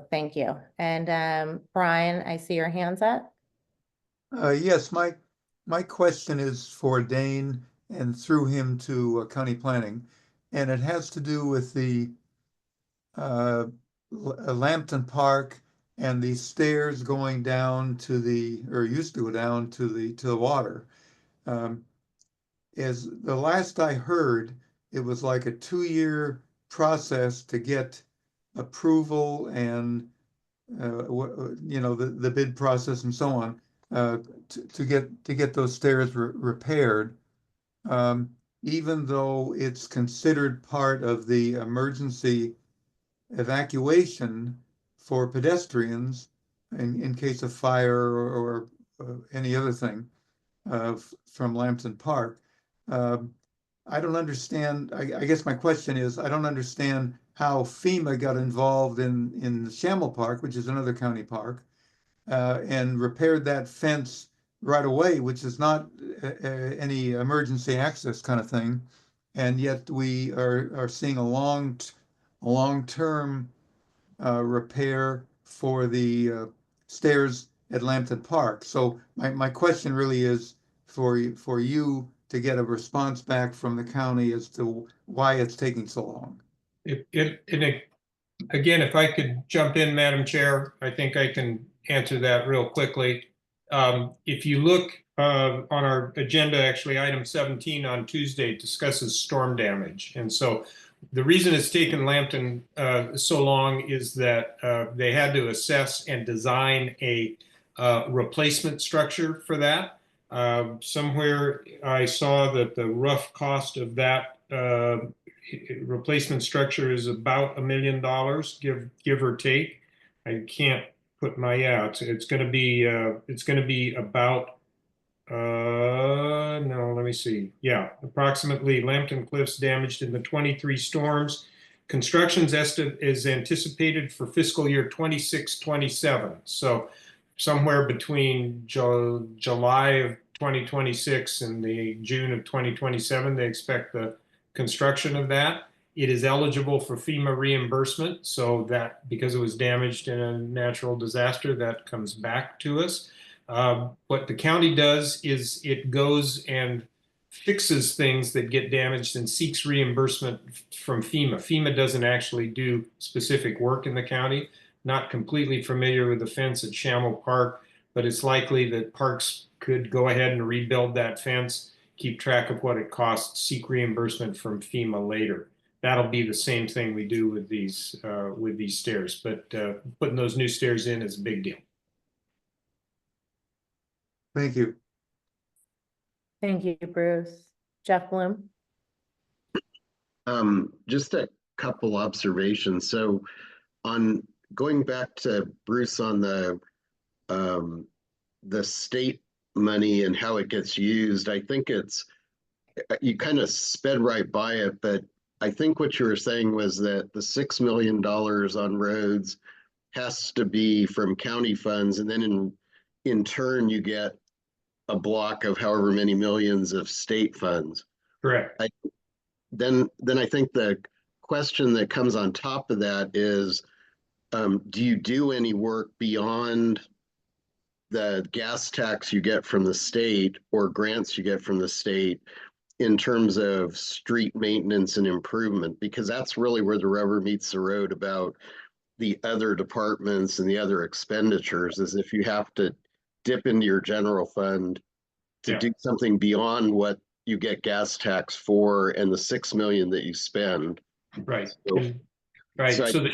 thank you. And Brian, I see your hands up. Yes, my question is for Dane and through him to county planning, and it has to do with the Lambton Park and the stairs going down to or used to go down to the water. As the last I heard, it was like a 2-year process to get approval and the bid process and so on, to get those stairs repaired. Even though it's considered part of the emergency evacuation for pedestrians in case of fire or any other thing from Lambton Park. I don't understand. I guess my question is, I don't understand how FEMA got involved in Shamel Park, which is another county park, and repaired that fence right away, which is not any emergency access kind of thing. And yet we are seeing a long-term repair for the stairs at Lambton Park. So my question really is for you to get a response back from the county as to why it's taking so long. Again, if I could jump in, Madam Chair, I think I can answer that real quickly. If you look on our agenda, actually, item 17 on Tuesday discusses storm damage. And so the reason it's taken Lambton so long is that they had to assess and design a replacement structure for that. Somewhere I saw that the rough cost of that replacement structure is about $1 million, give or take. I can't put my it's going to be about no, let me see. Yeah, approximately Lambton Cliffs damaged in the 23 storms. Construction's is anticipated for fiscal year 26-27. So somewhere between July of 2026 and the June of 2027, they expect the construction of that. It is eligible for FEMA reimbursement, so that because it was damaged in a natural disaster, that comes back to us. What the county does is it goes and fixes things that get damaged and seeks reimbursement from FEMA. FEMA doesn't actually do specific work in the county. Not completely familiar with the fence at Shamel Park, but it's likely that Parks could go ahead and rebuild that fence, keep track of what it costs, seek reimbursement from FEMA later. That'll be the same thing we do with these stairs, but putting those new stairs in is a big deal. Thank you. Thank you, Bruce. Jeff Bloom. Just a couple observations. So on going back to Bruce on the state money and how it gets used, I think you kind of sped right by it, but I think what you were saying was that the $6 million on roads has to be from county funds, and then in turn you get a block of however many millions of state funds. Correct. Then I think the question that comes on top of that is, do you do any work beyond the gas tax you get from the state or grants you get from the state in terms of street maintenance and improvement? Because that's really where the rubber meets the road about the other departments and the other expenditures, is if you have to dip into your general fund to do something beyond what you get gas tax for and the $6 million that you spend. Right. So, right. So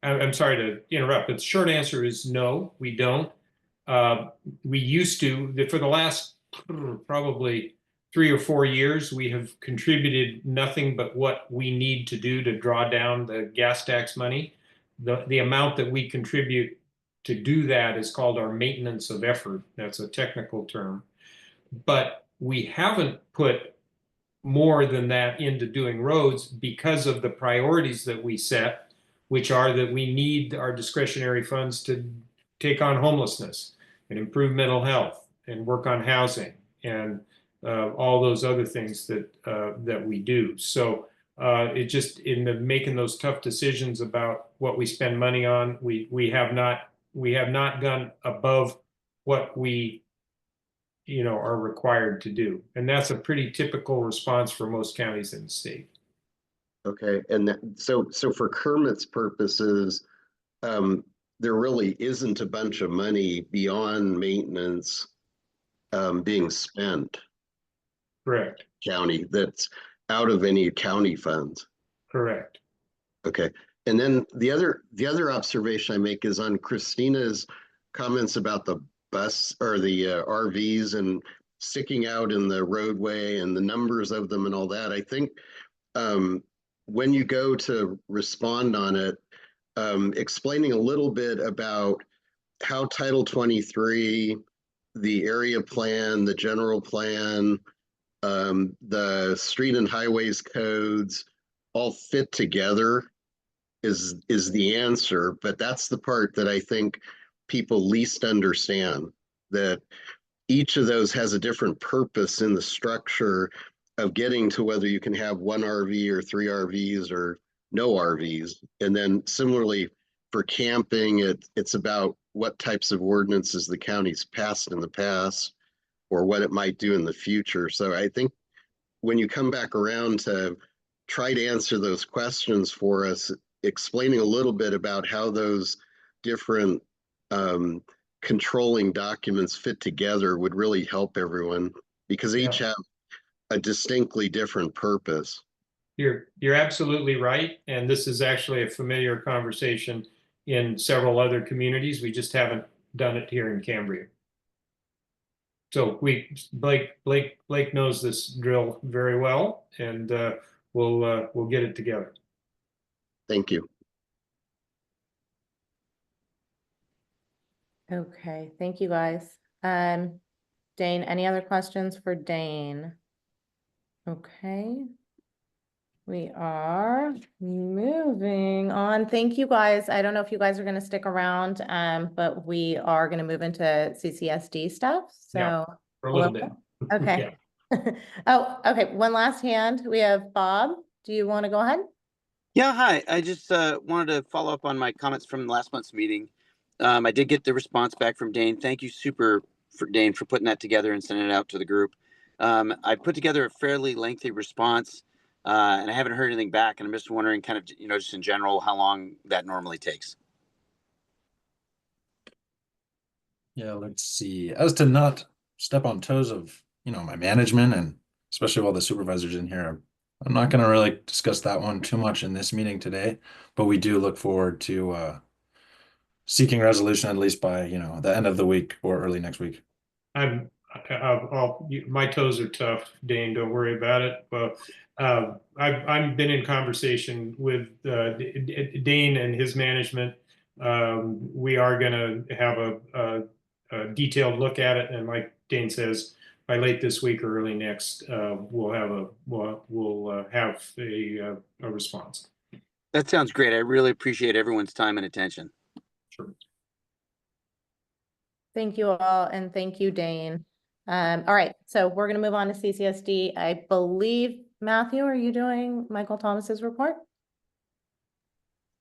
I'm sorry to interrupt, but the short answer is no, we don't. We used to, for the last probably 3 or 4 years, we have contributed nothing but what we need to do to draw down the gas tax money. The amount that we contribute to do that is called our maintenance of effort. That's a technical term. But we haven't put more than that into doing roads because of the priorities that we set, which are that we need our discretionary funds to take on homelessness and improve mental health and work on housing and all those other things that we do. So it just, in the making those tough decisions about what we spend money on, we have not gone above what we are required to do, and that's a pretty typical response for most counties in the state. Okay, and so for Kermit's purposes, there really isn't a bunch of money beyond maintenance being spent Correct, county that's out of any county funds. correct. Okay. And then the other observation I make is on Christina's comments about the bus or the RVs and sticking out in the roadway and the numbers of them and all that. I think when you go to respond on it, explaining a little bit about how Title 23, the area plan, the general plan, the street and highways codes all fit together is the answer. But that's the part that I think people least understand, that each of those has a different purpose in the structure of getting to whether you can have one RV or 3 RVs or no RVs. And then similarly for camping, it's about what types of ordinances the county's passed in the past or what it might do in the future. So I think when you come back around to try to answer those questions for us, explaining a little bit about how those different controlling documents fit together would really help everyone, because they each have a distinctly different purpose. You're absolutely right. And this is actually a familiar conversation in several other communities. We just haven't done it here in Cambria. So Blake knows this drill very well, and we'll get it together. Thank you. Okay, thank you guys. Dane, any other questions for Dane? Okay. We are moving on. Thank you guys. I don't know if you guys are gonna stick around, but we are gonna move into CCSD stuff, Yeah, so. for a little bit. Okay. Oh, okay, one last hand. We have Bob. Do you want to go ahead? Yeah, hi. I just wanted to follow up on my comments from last month's meeting. I did get the response back from Dane. Thank you Dane for putting that together and sending it out to the group. I put together a fairly lengthy response and I haven't heard anything back. And I'm just wondering kind of, just in general, how long that normally takes. Yeah, let's see. As to not step on toes of, my management, and especially while the supervisor's in here, I'm not going to really discuss that one too much in this meeting today, but we do look forward to seeking resolution at least by, the end of the week or early next week. My toes are tough, Dane, don't worry about it. But I've been in conversation with Dane and his management. We are going to have a detailed look at it, and like Dane says, by late this week or early next, we'll have a response. That sounds great. I really appreciate everyone's time and attention. Sure. Thank you all, and thank you, Dane. All right, so we're gonna move on to CCSD. I believe, Matthew, are you doing Michael Thomas's report?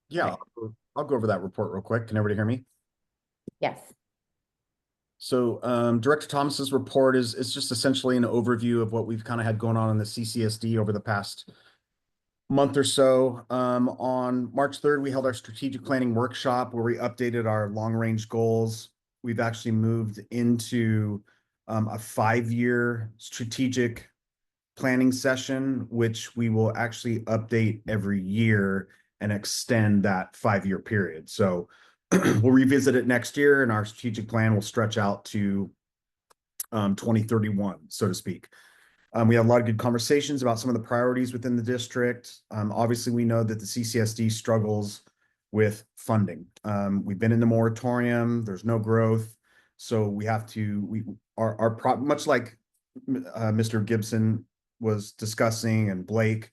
Yeah, I'll go over that report real quick. Can everybody hear me? Yes. So Director Thomas's report is just essentially an overview of what we've kind of had going on in the CCSD over the past month or so. On March 3rd, we held our strategic planning workshop where we updated our long-range goals. We've actually moved into a 5-year strategic planning session, which we will actually update every year and extend that 5-year period. So we'll revisit it next year, and our strategic plan will stretch out to 2031, so to speak. We had a lot of good conversations about some of the priorities within the district. Obviously, we know that the CCSD struggles with funding. We've been in the moratorium. There's no growth. So we have to, much like Mr. Gibson was discussing and Blake,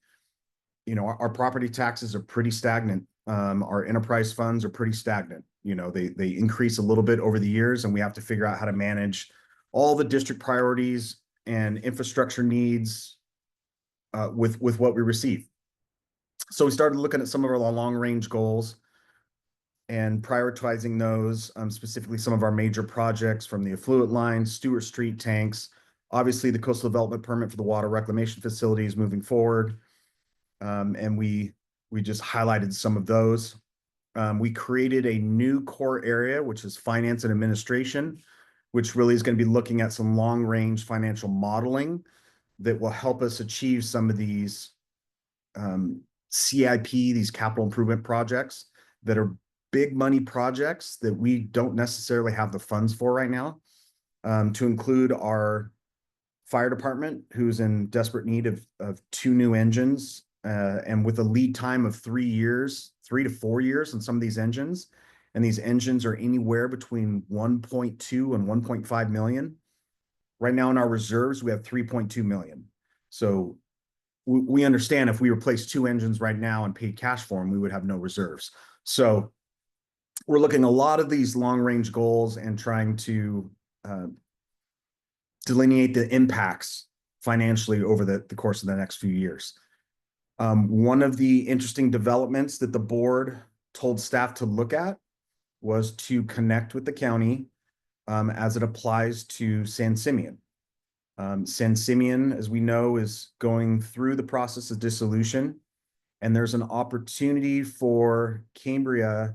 our property taxes are pretty stagnant. Our enterprise funds are pretty stagnant. They increase a little bit over the years, and we have to figure out how to manage all the district priorities and infrastructure needs with what we receive. So we started looking at some of our long-range goals and prioritizing those, specifically some of our major projects from the affluent line, Stewart Street tanks, obviously the coastal development permit for the water reclamation facilities moving forward. And we just highlighted some of those. we created a new core area, which is finance and administration, which really is going to be looking at some long-range financial modeling that will help us achieve some of these CIP, these capital improvement projects that are big money projects that we don't necessarily have the funds for right now, to include our fire department, who's in desperate need of 2 new engines, and with a lead time of 3 years, 3 to 4 years on some of these engines. And these engines are anywhere between 1.2 and 1.5 million. Right now in our reserves, we have 3.2 million. So we understand if we replace 2 engines right now and paid cash for them, we would have no reserves. So we're looking at a lot of these long-range goals and trying to delineate the impacts financially over the course of the next few years. One of the interesting developments that the board told staff to look at was to connect with the county as it applies to San Simeon. San Simeon, as we know, is going through the process of dissolution, and there's an opportunity for Cambria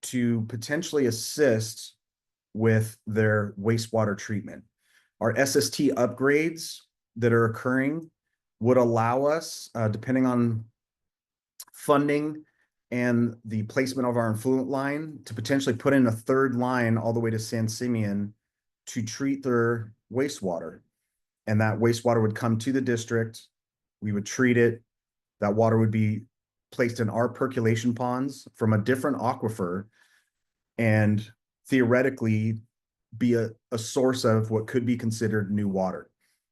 to potentially assist with their wastewater treatment. Our SST upgrades that are occurring would allow us, depending on funding and the placement of our influent line, to potentially put in a 3rd line all the way to San Simeon to treat their wastewater. And that wastewater would come to the district. We would treat it. That water would be placed in our percolation ponds from a different aquifer and theoretically be a source of what could be considered new water.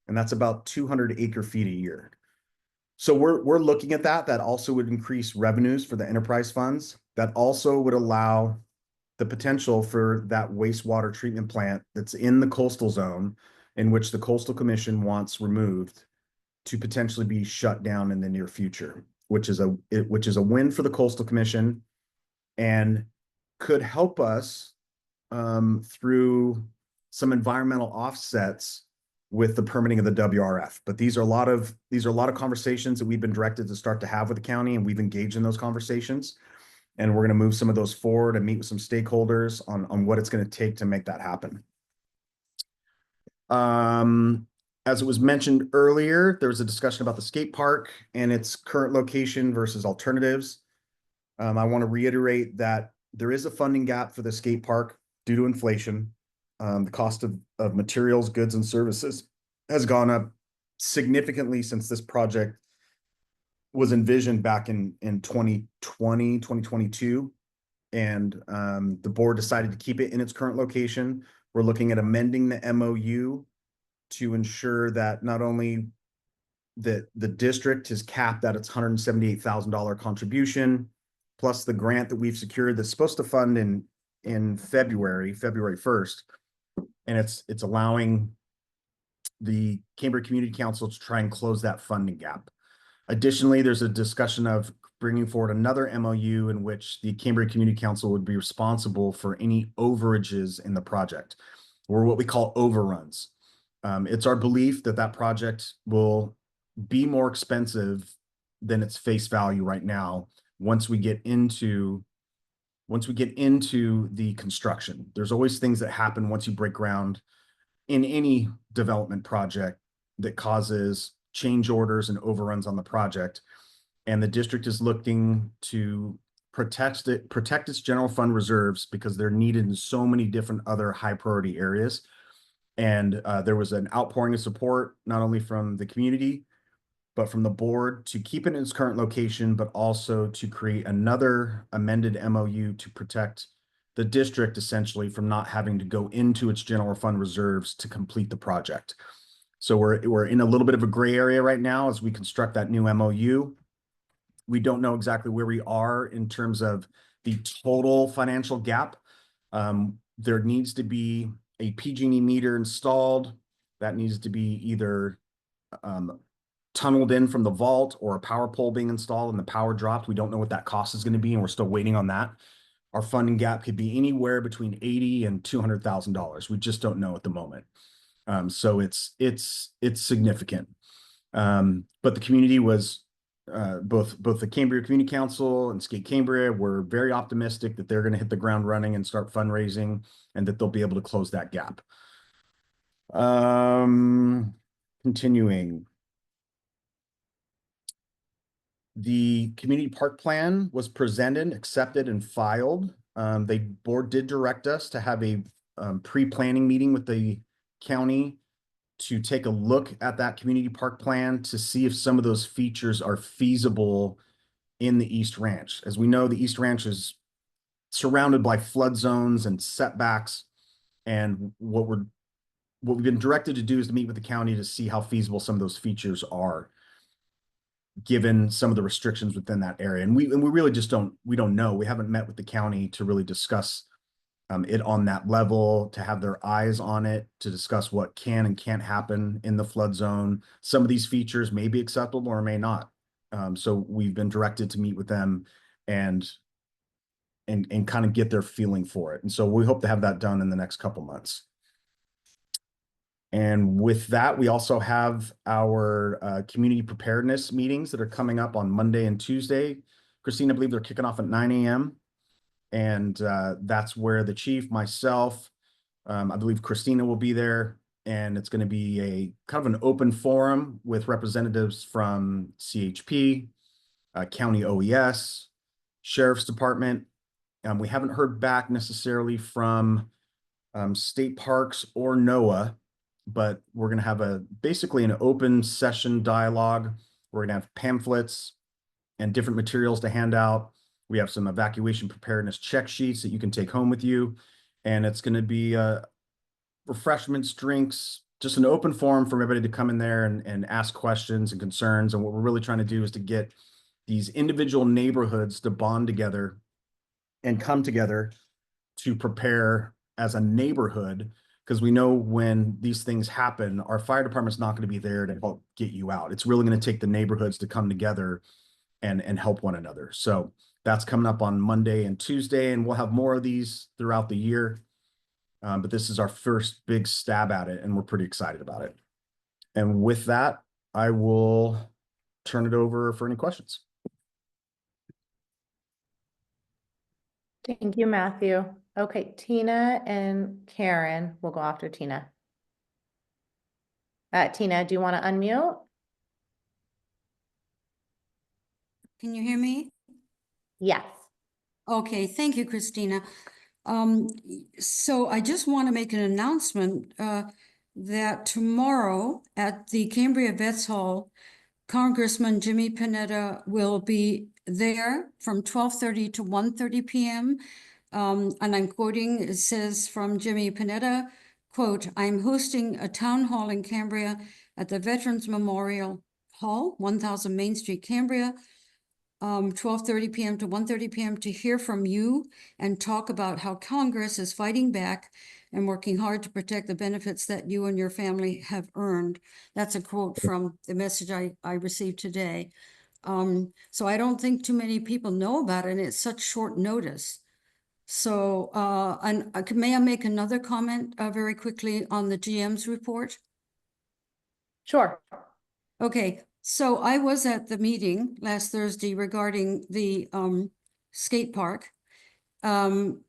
And that's about 200 acre-feet a year. So we're looking at that. That also would increase revenues for the enterprise funds. That also would allow the potential for that wastewater treatment plant that's in the coastal zone, in which the Coastal Commission wants removed, to potentially be shut down in the near future, which is a win for the Coastal Commission and could help us through some environmental offsets with the permitting of the WRF. But these are a lot of conversations that we've been directed to start to have with the county, and we've engaged in those conversations. And we're going to move some of those forward and meet with some stakeholders on what it's going to take to make that happen. As it was mentioned earlier, there was a discussion about the skate park and its current location versus alternatives. I want to reiterate that there is a funding gap for the skate park due to inflation. The cost of materials, goods, and services has gone up significantly since this project was envisioned back in 2020, 2022. And the board decided to keep it in its current location. We're looking at amending the MOU to ensure that not only that the district is capped at its $178,000 contribution, plus the grant that we've secured that's supposed to fund in February 1st. And it's allowing the Cambria Community Council to try and close that funding gap. Additionally, there's a discussion of bringing forward another MOU in which the Cambria Community Council would be responsible for any overages in the project, or what we call overruns. It's our belief that that project will be more expensive than its face value right now once we get into the construction. There's always things that happen once you break ground in any development project that causes change orders and overruns on the project. And the district is looking to protect its general fund reserves because they're needed in so many different other high priority areas. And there was an outpouring of support, not only from the community, but from the board to keep it in its current location, but also to create another amended MOU to protect the district essentially from not having to go into its general fund reserves to complete the project. So we're in a little bit of a gray area right now as we construct that new MOU. We don't know exactly where we are in terms of the total financial gap. There needs to be a PG&E meter installed. That needs to be either tunneled in from the vault or a power pole being installed and the power dropped. We don't know what that cost is going to be, and we're still waiting on that. Our funding gap could be anywhere between $80,000 and $200,000. We just don't know at the moment. So it's significant. But the community was both the Cambria Community Council and Skate Cambria were very optimistic that they're going to hit the ground running and start fundraising, and that they'll be able to close that gap. Continuing. The community park plan was presented, accepted, and filed. The board did direct us to have a pre-planning meeting with the county to take a look at that community park plan to see if some of those features are feasible in the East Ranch. As we know, the East Ranch is surrounded by flood zones and setbacks. And what we've been directed to do is to meet with the county to see how feasible some of those features are, given some of the restrictions within that area. And we really just don't know. We haven't met with the county to really discuss it on that level, to have their eyes on it, to discuss what can and can't happen in the flood zone. Some of these features may be acceptable or may not. So we've been directed to meet with them and kind of get their feeling for it. And so we hope to have that done in the next couple months. And with that, we also have our community preparedness meetings that are coming up on Monday and Tuesday. Christine, I believe they're kicking off at 9 a.m. And that's where the chief, myself, I believe Christina will be there. And it's going to be a kind of an open forum with representatives from CHP, County OES, Sheriff's Department. We haven't heard back necessarily from state parks or NOAA, but we're going to have basically an open session dialogue. We're going to have pamphlets and different materials to hand out. We have some evacuation preparedness check sheets that you can take home with you. And it's going to be refreshments, drinks, just an open forum for everybody to come in there and ask questions and concerns. And what we're really trying to do is to get these individual neighborhoods to bond together and come together to prepare as a neighborhood, because we know when these things happen, our fire department's not going to be there to help get you out. It's really going to take the neighborhoods to come together and help one another. So that's coming up on Monday and Tuesday, and we'll have more of these throughout the year. But this is our first big stab at it, and we're pretty excited about it. And with that, I will turn it over for any questions. Thank you, Matthew. Okay, Tina and Karen will go after Tina. Tina, do you want to unmute? Can you hear me? Yes. Okay, thank you, Christina. So I just want to make an announcement that tomorrow at the Cambria Vets Hall, Congressman Jimmy Panetta will be there from 12:30 to 1:30 p.m. And I'm quoting, it says from Jimmy Panetta, quote, "I'm hosting a town hall in Cambria at the Veterans Memorial Hall, 1000 Main Street, Cambria, 12:30 p.m. to 1:30 p.m. to hear from you and talk about how Congress is fighting back and working hard to protect the benefits that you and your family have earned." That's a quote from the message I received today. So I don't think too many people know about it, and it's such short notice. So, may I make another comment very quickly on the GM's report? Sure. Okay, so I was at the meeting last Thursday regarding the skate park. The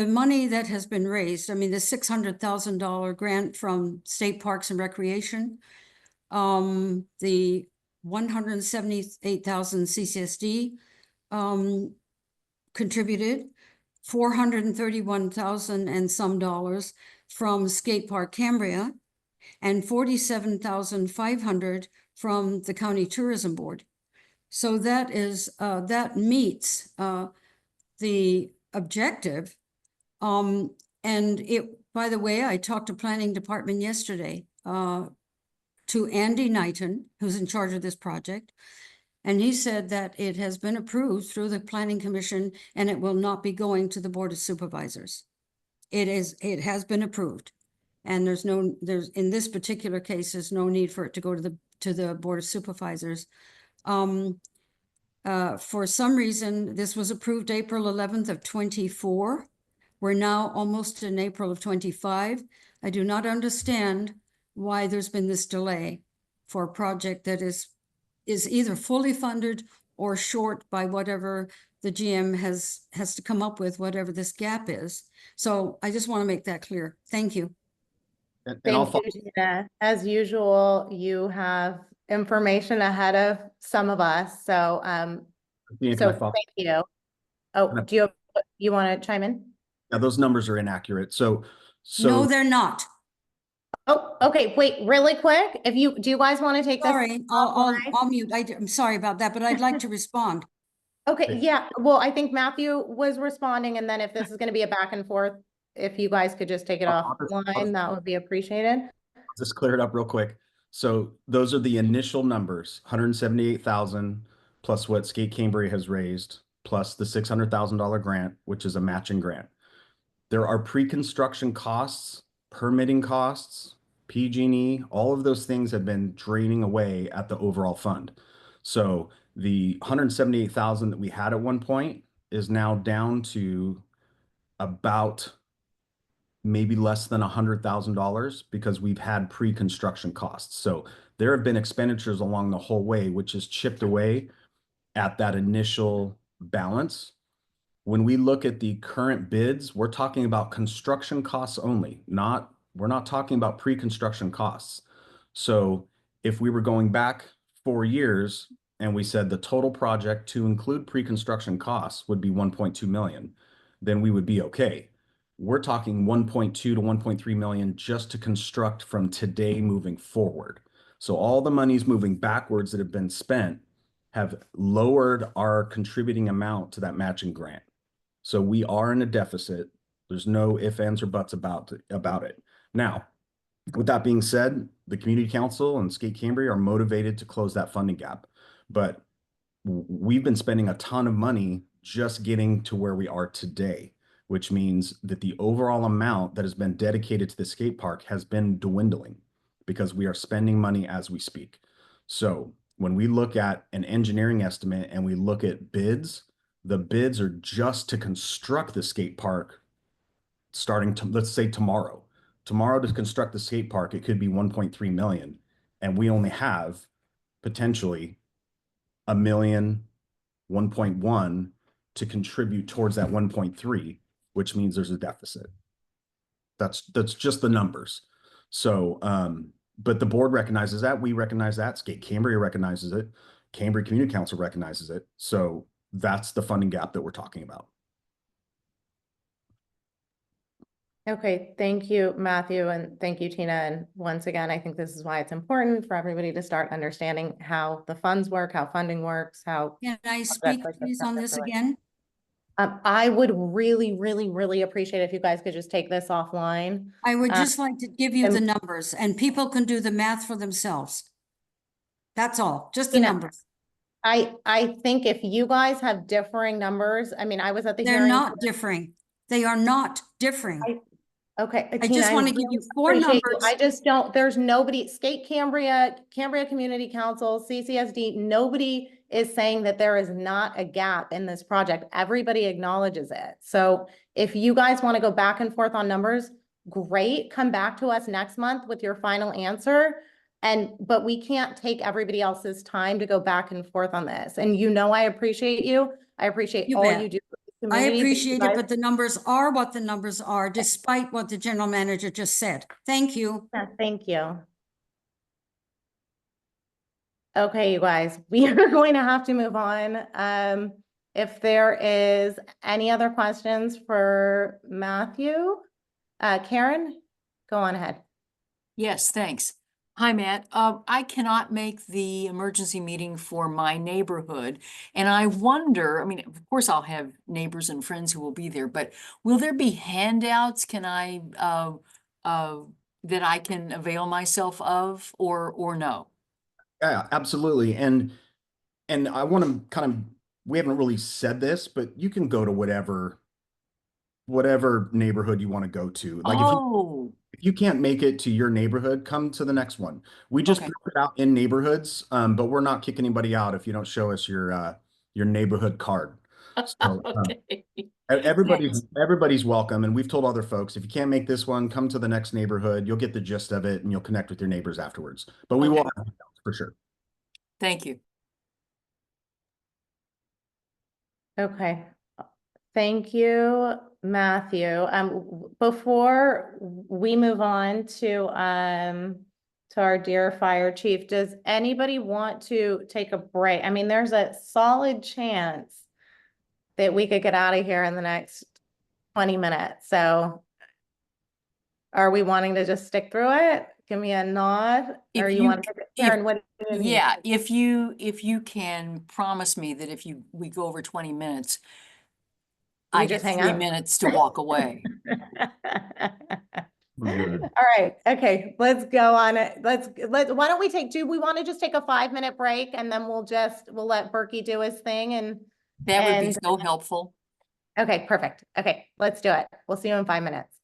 money that has been raised, I mean, the $600,000 grant from State Parks and Recreation, the 178,000 CCSD contributed, 431,000 and some dollars from Skate Park Cambria, and 47,500 from the County Tourism Board. So that is that meets the objective. And it, by the way, I talked to Planning Department yesterday to Andy Knighton, who's in charge of this project. And he said that it has been approved through the Planning Commission and it will not be going to the Board of Supervisors. It has been approved. And in this particular case, there's no need for it to go to the Board of Supervisors. For some reason, this was approved April 11th of 24. We're now almost in April of 25. I do not understand why there's been this delay for a project that is is either fully funded or short by whatever the GM has to come up with, whatever this gap is. So I just want to make that clear. Thank you. And I'll Thank you, Tina. As usual, you have information ahead of some of us, so, Tina, can so I follow? thank you. Oh, you want to chime in? Yeah, those numbers are inaccurate. So No, they're not. Oh, okay, wait, really quick, do you guys want to take this? Sorry, I'll mute. I'm sorry about that, but I'd like to respond. Okay, yeah, well, I think Matthew was responding, and then if this is gonna be a back and forth, if you guys could just take it offline, that would be appreciated. just clear it up real quick. So those are the initial numbers, 178,000 plus what Skate Cambria has raised, plus the $600,000 grant, which is a matching grant. There are pre-construction costs, permitting costs, PG&E, all of those things have been draining away at the overall fund. So the 178,000 that we had at one point is now down to about maybe less than $100,000 because we've had pre-construction costs. So there have been expenditures along the whole way, which has chipped away at that initial balance. When we look at the current bids, we're talking about construction costs only, we're not talking about pre-construction costs. So if we were going back 4 years and we said the total project to include pre-construction costs would be 1.2 million, then we would be okay. We're talking 1.2 to 1.3 million just to construct from today moving forward. So all the monies moving backwards that have been spent have lowered our contributing amount to that matching grant. So we are in a deficit. There's no ifs, ands, or buts about it. Now, with that being said, the community council and Skate Cambria are motivated to close that funding gap. But we've been spending a ton of money just getting to where we are today, which means that the overall amount that has been dedicated to the skate park has been dwindling because we are spending money as we speak. So when we look at an engineering estimate and we look at bids, the bids are just to construct the skate park starting to, let's say tomorrow to construct the skate park, it could be 1.3 million. And we only have potentially a million, 1.1 to contribute towards that 1.3, which means there's a deficit. That's just the numbers. So, but the board recognizes that, we recognize that, Skate Cambria recognizes it, Cambria Community Council recognizes it. So that's the funding gap that we're talking about. Okay, thank you, Matthew, and thank you, Tina. And once again, I think this is why it's important for everybody to start understanding how the funds work, how funding works, how. Can I speak please on this again? I would really, really, really appreciate if you guys could just take this offline. I would just like to give you the numbers and people can do the math for themselves. That's all, just the numbers. I think if you guys have differing numbers, I mean, I was at the hearing. They're not differing. They are not differing. Okay. I just want to give you 4 numbers. I just don't, there's nobody, Skate Cambria, Cambria Community Council, CCSD, nobody is saying that there is not a gap in this project. Everybody acknowledges it. So if you guys want to go back and forth on numbers, great. Come back to us next month with your final answer. But we can't take everybody else's time to go back and forth on this. And I appreciate you. I appreciate all you do. I appreciate it, but the numbers are what the numbers are, despite what the general manager just said. Thank you. Yeah, thank you. Okay, you guys, we are going to have to move on. If there is any other questions for Matthew, Karen, go on ahead. Yes, thanks. Hi, Matt. I cannot make the emergency meeting for my neighborhood. And I wonder, I mean, of course I'll have neighbors and friends who will be there, but will there be handouts that I can avail myself of or no? Yeah, absolutely. And I want to we haven't really said this, but you can go to whatever neighborhood you want to go to. Like if you can't make it to your neighborhood, come to the next one. We just put it out in neighborhoods, but we're not kicking anybody out if you don't show us your neighborhood card. So everybody's welcome. And we've told other folks, if you can't make this one, come to the next neighborhood. You'll get the gist of it and you'll connect with your neighbors afterwards. But we will have for sure. Thank you. Okay. Thank you, Matthew. Before we move on to our dear fire chief, does anybody want to take a break? I mean, there's a solid chance that we could get out of here in the next 20 minutes. So are we wanting to just stick through it? Give me a nod, or you want to, Karen, what do you need? Yeah, if you can promise me that if we go over 20 minutes, We I just get hang 3 out? minutes to walk away. We're good. All right, okay, let's go on it. Why don't we do we want to just take a 5-minute break and then we'll let Burkey do his thing That would be and so helpful. okay, perfect. Okay, let's do it. We'll see you in 5 minutes.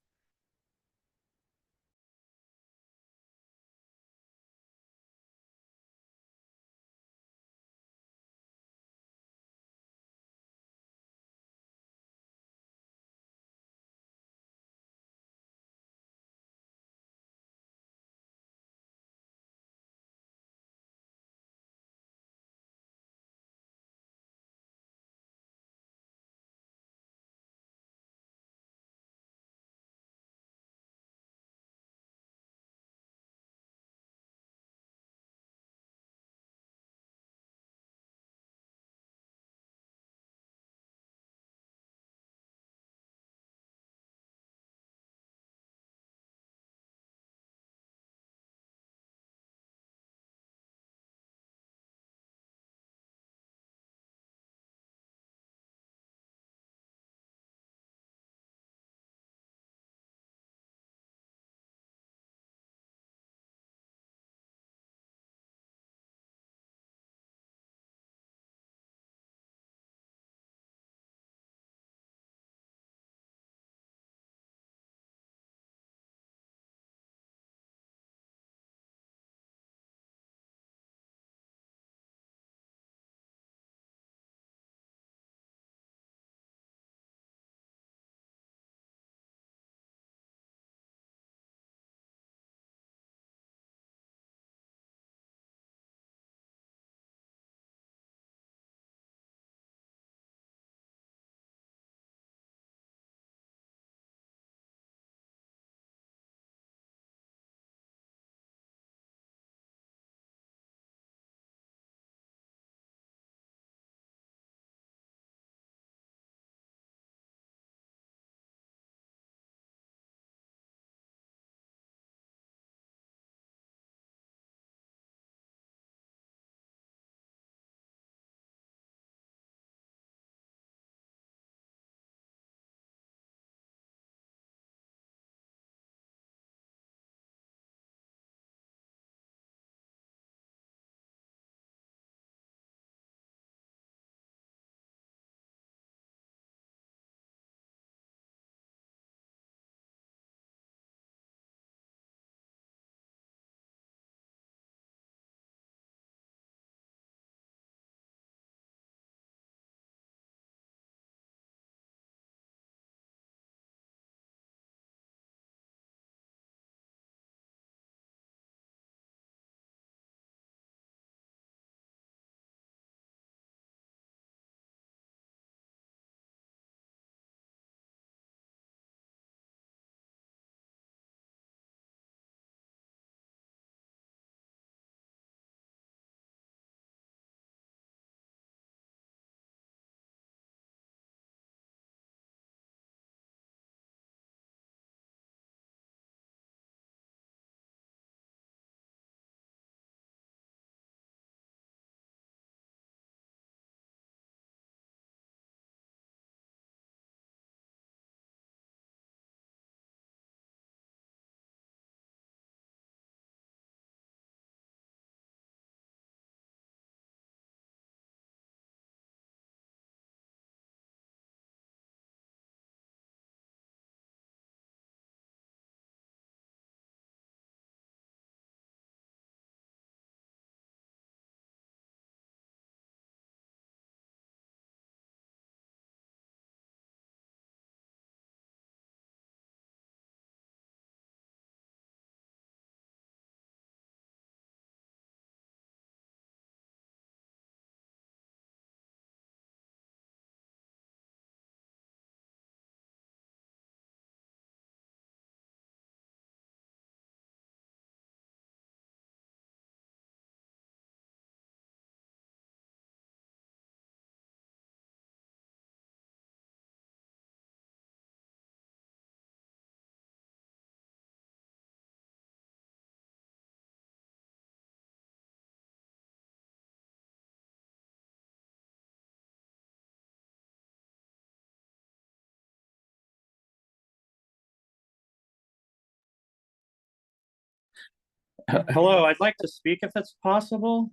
Hello, I'd like to speak if it's possible.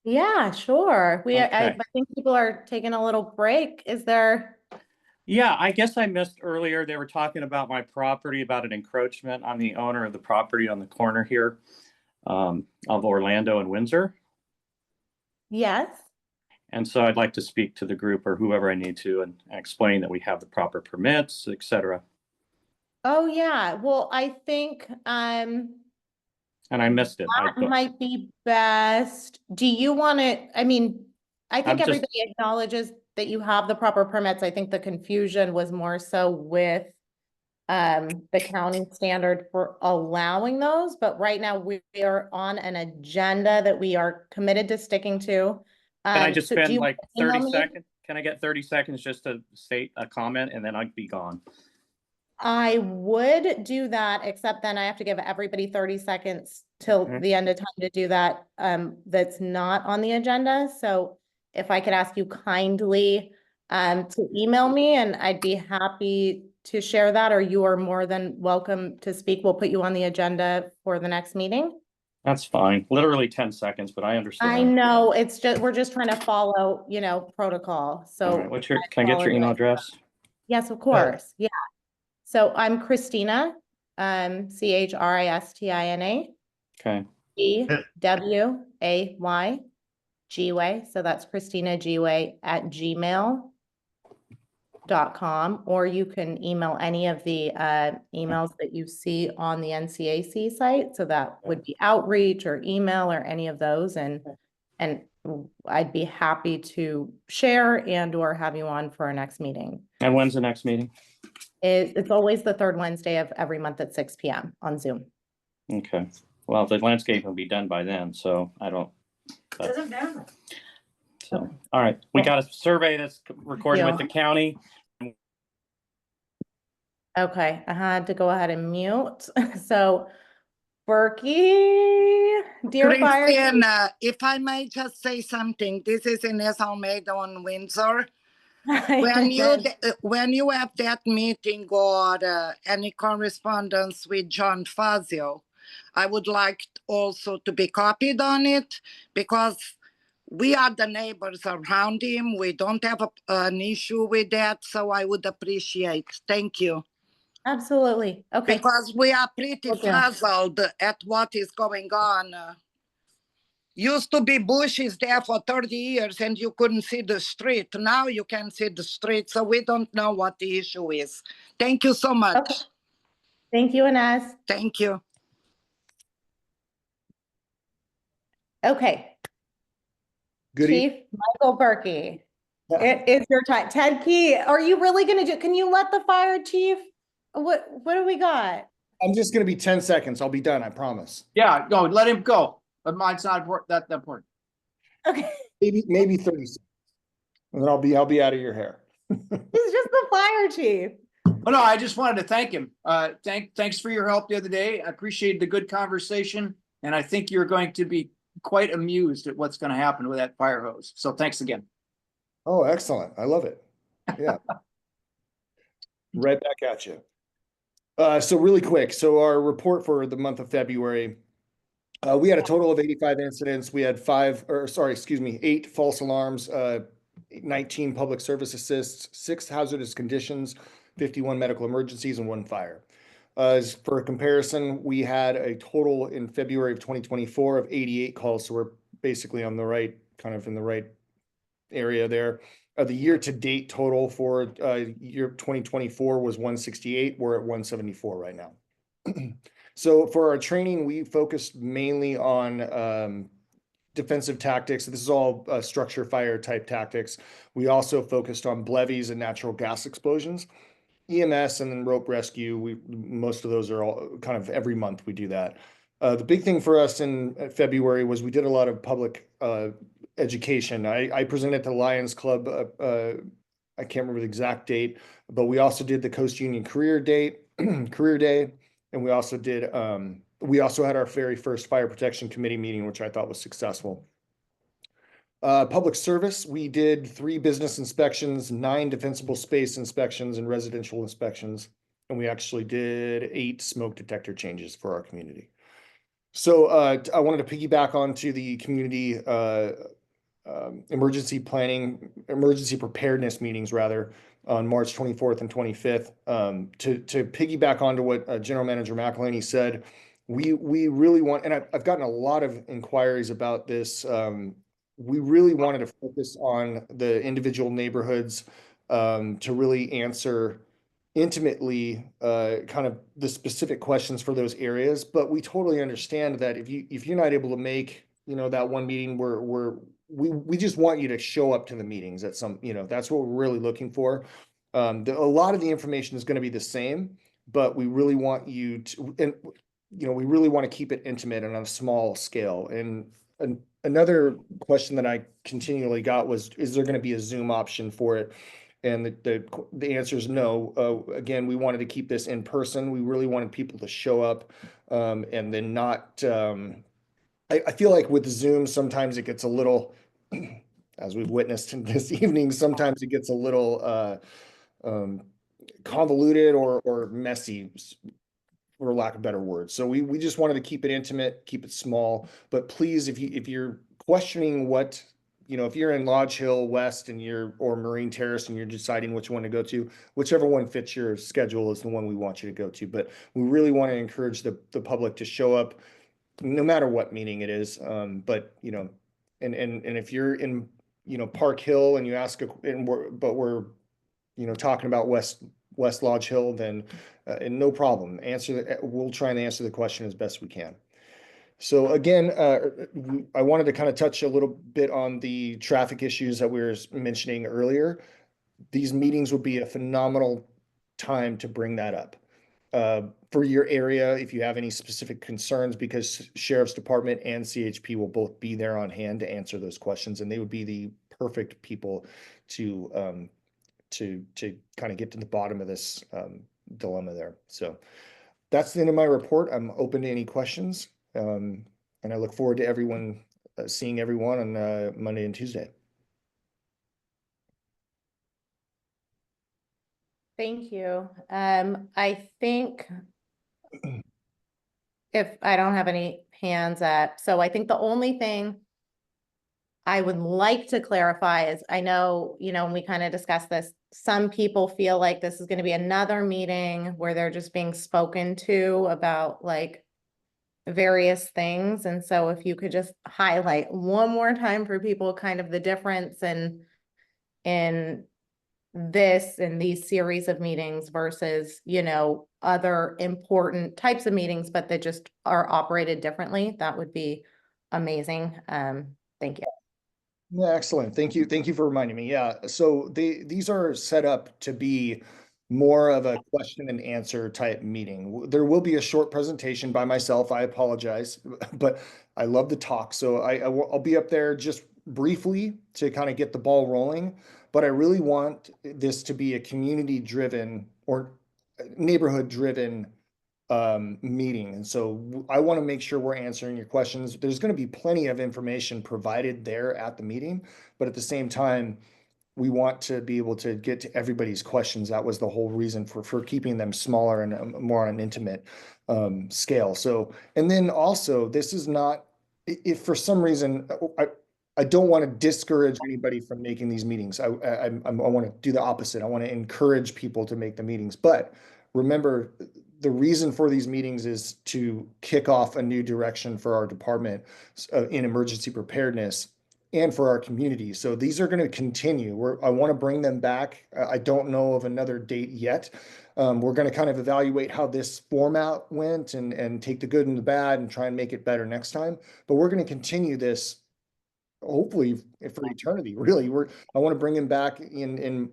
Yeah, sure. I Okay. think people are taking a little break. Is there? Yeah, I guess I missed earlier. They were talking about my property, about an encroachment on the owner of the property on the corner here of Orlando and Windsor. Yes. And so I'd like to speak to the group or whoever I need to and explain that we have the proper permits, etc. Oh, yeah. Well, I think And I missed it. that might be best. Do you want to, I mean, I think everybody acknowledges that you have the proper permits. I think the confusion was more so with the county standard for allowing those, but right now we are on an agenda that we are committed to sticking to. Can I just so do spend you like email 30 me? seconds? Can I get 30 seconds just to state a comment and then I'd be gone? I would do that, except then I have to give everybody 30 seconds till the end of time to do that. That's not on the agenda. So if I could ask you kindly to email me, and I'd be happy to share that, or you are more than welcome to speak. We'll put you on the agenda for the next meeting. That's fine. Literally 10 seconds, but I understand. I know, it's just, we're just trying to follow, protocol. So All right, can I get your email address? Yes, of course. Yeah. So I'm Christina, Christina, Okay. Gway, Gway. So that's Christina Gway at gmail.com, or you can email any of the emails that you see on the NCAC site. So that would be outreach or email or any of those. And I'd be happy to share and or have you on for our next meeting. And when's the next meeting? It's always the third Wednesday of every month at 6 p.m. on Zoom. Okay. Well, the landscape will be done by then, so I don't. Doesn't matter. So, all right. We got a survey that's recorded with the county. Okay, I had to go ahead and mute. So, Burkey, dear fire. Christina, if I may just say something, this is Ines Almeida on Windsor. When you have that meeting or any correspondence with John Fazio, I would like also to be copied on it, because we are the neighbors around him. We don't have an issue with that, so I would appreciate. Thank you. Absolutely. Okay. Because we are pretty frazzled at what is going on. Used to be bushes there for 30 years and you couldn't see the street. Now you can see the street, so we don't know what the issue is. Thank you so much. Okay. Thank you, Ines. Thank you. Okay. Good Chief Michael Burkey, it is your time. Ted Key, are you really going to can you let the fire chief? What do we got? I'm just going to be 10 seconds. I'll be done. I promise. Yeah, go, let him go. But mine's not that important. Okay. Maybe 30 seconds. And then I'll be out of your hair. He's just the fire chief. Oh, no, I just wanted to thank him. Thanks for your help the other day. I appreciate the good conversation. And I think you're going to be quite amused at what's going to happen with that fire hose. So thanks again. Oh, excellent. I love it. Yeah. Right back at you. So really quick. So our report for the month of February, we had a total of 85 incidents. We had 8 false alarms, 19 public service assists, 6 hazardous conditions, 51 medical emergencies, and 1 fire. As for a comparison, we had a total in February of 2024 of 88 calls. So we're basically on the right, kind of in the right area there. The year-to-date total for year 2024 was 168. We're at 174 right now. So for our training, we focused mainly on defensive tactics. This is all structure fire type tactics. We also focused on BLEVs and natural gas explosions. EMS and then rope rescue, most of those are all kind of every month we do that. The big thing for us in February was we did a lot of public education. I presented to Lions Club, I can't remember the exact date, but we also did the Coast Union Career Day, and we also did, we also had our very first Fire Protection Committee meeting, which I thought was successful. Public service, we did 3 business inspections, 9 defensible space inspections and residential inspections, and we actually did 8 smoke detector changes for our community. So I wanted to piggyback onto the community emergency preparedness meetings rather on March 24th and 25th. To piggyback onto what General Manager McElhenie said, we really want, and I've gotten a lot of inquiries about this. We really wanted to focus on the individual neighborhoods to really answer intimately kind of the specific questions for those areas. But we totally understand that if you're not able to make, that one meeting we just want you to show up to the meetings at some, that's what we're really looking for. A lot of the information is going to be the same, but we really want you to, and we really want to keep it intimate and on a small scale. And another question that I continually got was, is there going to be a Zoom option for it? And the answer is no. Again, we wanted to keep this in person. We really wanted people to show up, and then not. I feel like with Zoom, sometimes it gets a little, as we've witnessed this evening, sometimes it gets a little convoluted or messy, for lack of better words. So we just wanted to keep it intimate, keep it small. But please, if you're questioning what, if you're in Lodge Hill West and or Marine Terrace and you're deciding which one to go to, whichever one fits your schedule is the one we want you to go to. But we really want to encourage the public to show up no matter what meeting it is. But and if you're in Park Hill and you ask we're talking about West Lodge Hill, then and no problem. We'll try and answer the question as best we can. So again, I wanted to kind of touch a little bit on the traffic issues that we were mentioning earlier. These meetings would be a phenomenal time to bring that up. For your area, if you have any specific concerns, because Sheriff's Department and CHP will both be there on hand to answer those questions, and they would be the perfect people to kind of get to the bottom of this dilemma there. So that's the end of my report. I'm open to any questions. And I look forward to seeing everyone on Monday and Tuesday. Thank you. I think if I don't have any hands up, so I think the only thing I would like to clarify is, I know, when we kind of discussed this, some people feel like this is going to be another meeting where they're just being spoken to about like various things. And so if you could just highlight one more time for people kind of the difference in this and these series of meetings versus, other important types of meetings, but that just are operated differently, that would be amazing. Thank you. Yeah, excellent. Thank you. Thank you for reminding me. Yeah. So these are set up to be more of a question and answer type meeting. There will be a short presentation by myself. I apologize, but I love to talk. So I'll be up there just briefly to kind of get the ball rolling, but I really want this to be a community driven or neighborhood driven meeting. And so I want to make sure we're answering your questions. There's going to be plenty of information provided there at the meeting, but at the same time, we want to be able to get to everybody's questions. That was the whole reason for keeping them smaller and more on an intimate scale. So, and then also, this is not, if for some reason, I don't want to discourage anybody from making these meetings. I want to do the opposite. I want to encourage people to make the meetings. But remember, the reason for these meetings is to kick off a new direction for our department in emergency preparedness and for our community. So these are going to continue. I want to bring them back. I don't know of another date yet. We're going to kind of evaluate how this format went and take the good and the bad and try and make it better next time. But we're going to continue this hopefully for eternity. Really, I want to bring him back in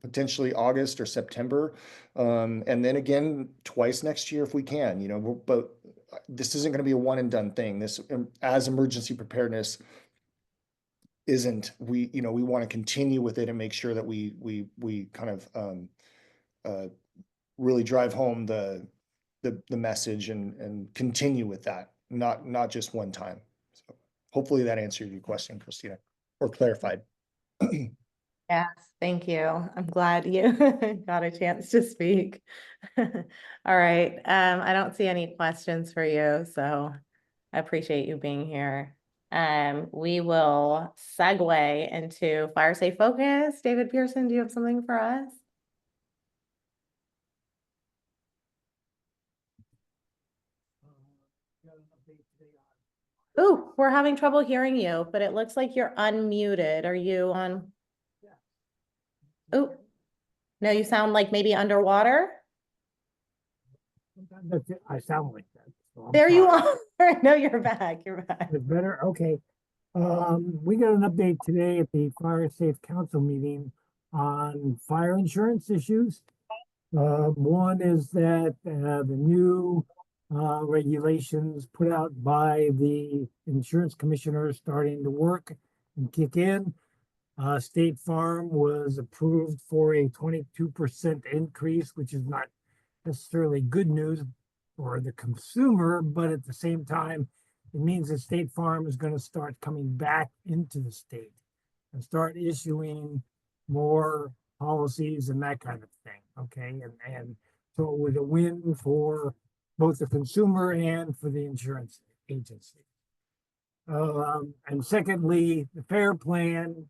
potentially August or September, and then again twice next year if we can. But this isn't going to be a one and done thing. This, as emergency preparedness isn't, we want to continue with it and make sure that we kind of really drive home the message and continue with that, not just one time. So hopefully that answered your question, Christina, or clarified. Yes, thank you. I'm glad you got a chance to speak. All right. I don't see any questions for you, so I appreciate you being here. We will segue into fire safe focus. David Pearson, do you have something for us? Ooh, we're having trouble hearing you, but it looks like you're unmuted. Are you on? Ooh, no, you sound like maybe underwater. I sound like that. So There you sorry. are. No, you're back. You're back. It's better. Okay. We got an update today at the Fire Safe Council meeting on fire insurance issues. One is that the new regulations put out by the insurance commissioner starting to work and kick in. State Farm was approved for a 22% increase, which is not necessarily good news for the consumer, but at the same time, it means that State Farm is going to start coming back into the state and start issuing more policies and that kind of thing. Okay. And so it was a win for both the consumer and for the insurance agency. And secondly, the FAIR plan,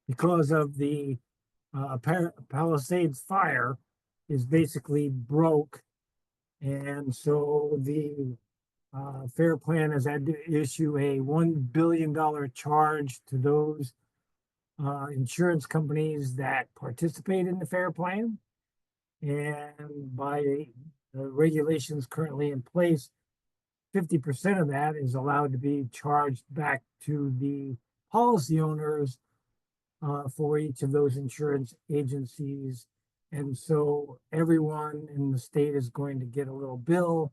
because of the Palisades fire, is basically broke. And so the FAIR plan has had to issue a $1 billion charge to those insurance companies that participate in the FAIR plan. And by the regulations currently in place, 50% of that is allowed to be charged back to the policy owners for each of those insurance agencies. And so everyone in the state is going to get a little bill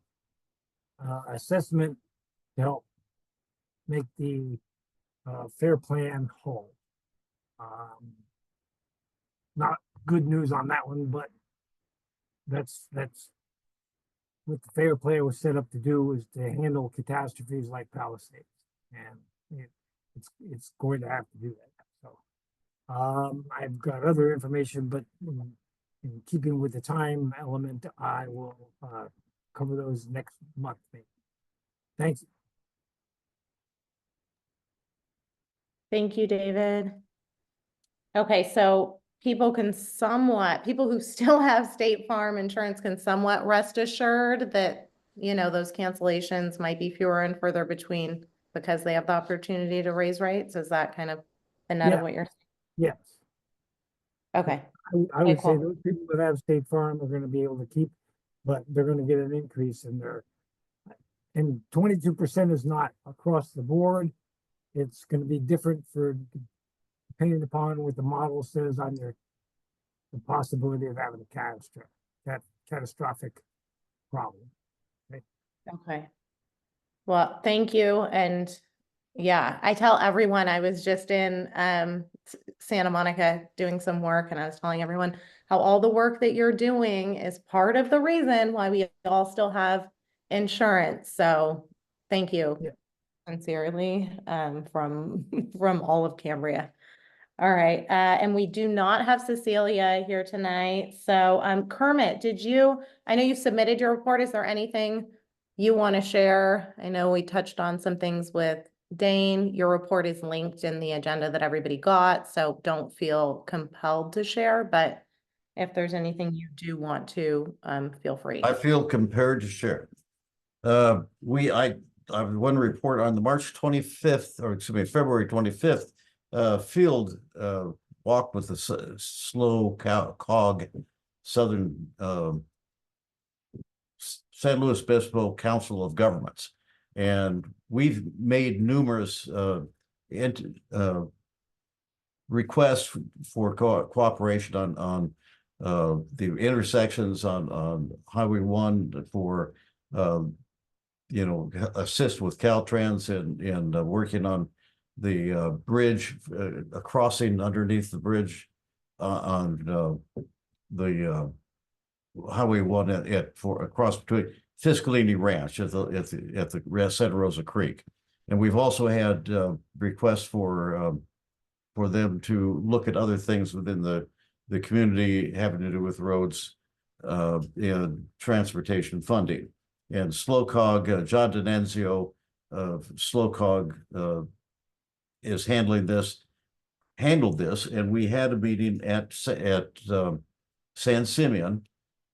assessment to help make the FAIR plan whole. Not good news on that one, but that's what the FAIR plan was set up to do, is to handle catastrophes like Palisades, and it's going to have to do that. So I've got other information, but in keeping with the time element, I will cover those next month. Maybe. Thanks. Thank you, David. Okay, so people who still have State Farm insurance can somewhat rest assured that, you know, those cancellations might be fewer and further between because they have the opportunity to raise rates. Is that kind of the nut of what you're saying? Yes. Okay. I would cool. say those people that have State Farm are going to be able to keep, but they're going to get an increase in their, and 22% is not across the board. It's going to be different for, depending upon what the model says on the possibility of having a catastrophic problem. Okay. Well, thank you. And yeah, I tell everyone I was just in Santa Monica doing some work, and I was telling everyone how all the work that you're doing is part of the reason why we all still have insurance. So thank you sincerely from all of Cambria. All right, and we do not have Cecilia here tonight. So Kermit, I know you submitted your report. Is there anything you want to share? I know we touched on some things with Dane. Your report is linked in the agenda that everybody got, so don't feel compelled to share, but if there's anything you do want to, feel free. I feel compelled to share. I have one report on the March 25th, or excuse me, February 25th, field walk with the SLO COG Southern San Luis Obispo Council of Governments. And we've made numerous requests for cooperation on the intersections on Highway 1 for assist with Caltrans and working on the bridge, a crossing underneath the bridge on the Highway 1 across between Fiscalini Ranch at the Santa Rosa Creek. And we've also had requests for them to look at other things within the community having to do with roads and transportation funding. And SLO COG, John D'Annunzio SLO is handled this, and we had a meeting at San Simeon,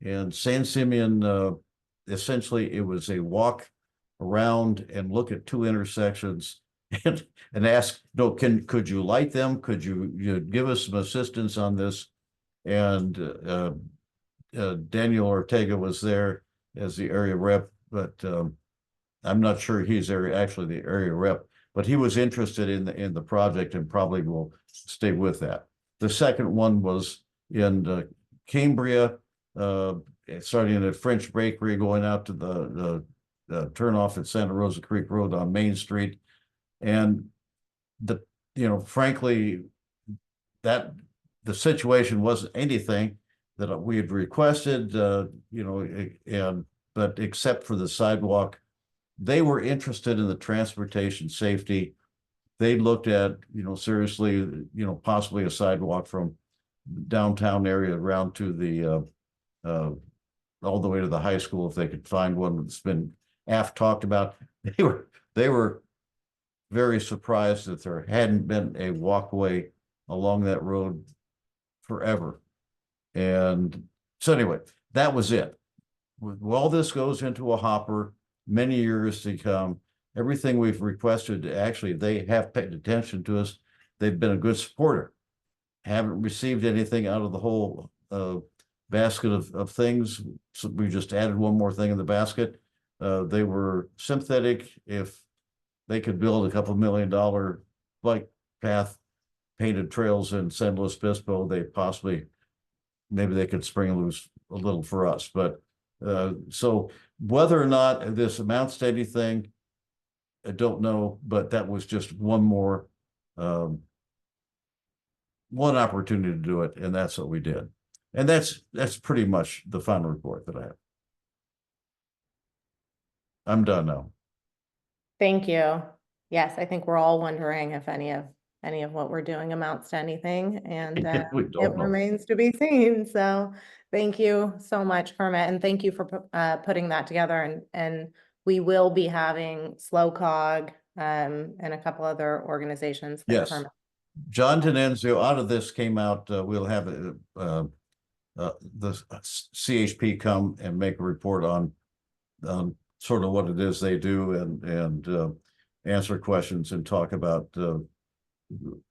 and San Simeon, essentially it was a walk around and look at two intersections and ask, no, could you light them? Could you give us some assistance on this? And Daniel Ortega was there as the area rep, but I'm not sure he's actually the area rep, but he was interested in the project and probably will stay with that. The second one was in Cambria, starting at French Bakery, going out to the turnoff at Santa Rosa Creek Road on Main Street. And frankly, that the situation wasn't anything that we had requested, but except for the sidewalk, they were interested in the transportation safety. They looked at, seriously, possibly a sidewalk from downtown area around to the, all the way to the high school, if they could find one that's been talked about. They were very surprised that there hadn't been a walkway along that road forever. And so anyway, that was it. All this goes into a hopper, many years to come. Everything we've requested, actually, they have paid attention to us. They've been a good supporter. Haven't received anything out of the whole basket of things. So we just added one more thing in the basket. They were sympathetic if they could build a couple $1 million bike path, painted trails in San Luis Obispo. They possibly, maybe they could spring loose a little for us. But so whether or not this amounts to anything, I don't know, but that was just one more, one opportunity to do it. And that's what we did. And that's pretty much the final report that I have. I'm done now. Thank you. Yes, I think we're all wondering if any of what we're doing amounts to anything, and We don't it know. remains to be seen. So thank you so much, Kermit, and thank you for putting that together. And we will be having SLO COG and a couple other organizations. Yes. John D'Annunzio, out of this came out, we'll have the CHP come and make a report on sort of what it is they do and answer questions and talk about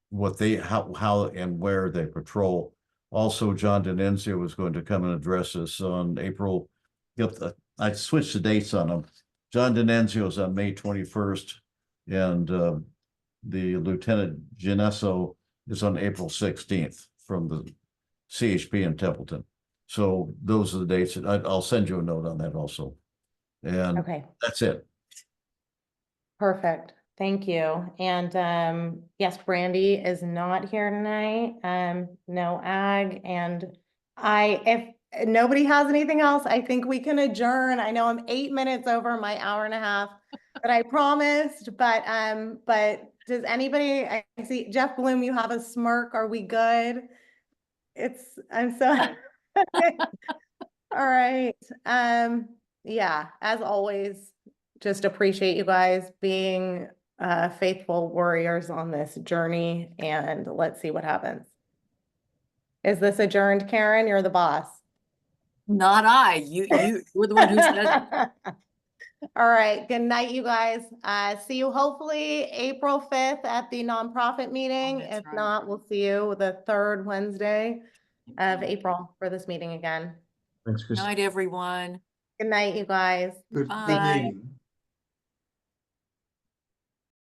what they, how and where they patrol. Also, John D'Annunzio was going to come and address us on April. I switched the dates on them. John D'Annunzio is on May 21st, and the Lieutenant Genesso is on April 16th from the CHP in Templeton. So those are the dates. I'll send you a note on that also. And Okay. That's it. Perfect. Thank you. And yes, Brandy is not here tonight. No ag. And if nobody has anything else, I think we can adjourn. I know I'm 8 minutes over my hour and a half that I promised, but does anybody, I see Jeff Bloom, you have a smirk. Are we good? I'm so, all right. Yeah, as always, just appreciate you guys being faithful warriors on this journey, and let's see what happens. Is this adjourned, Karen? You're the boss. Not I. You were the one who said it. All right. Good night, you guys. See you hopefully April 5th at the nonprofit meeting. That's If right. not, we'll see you the third Wednesday of April for this meeting again. Thanks, Chris. Night, everyone. Good night, you guys. Good Bye. meeting.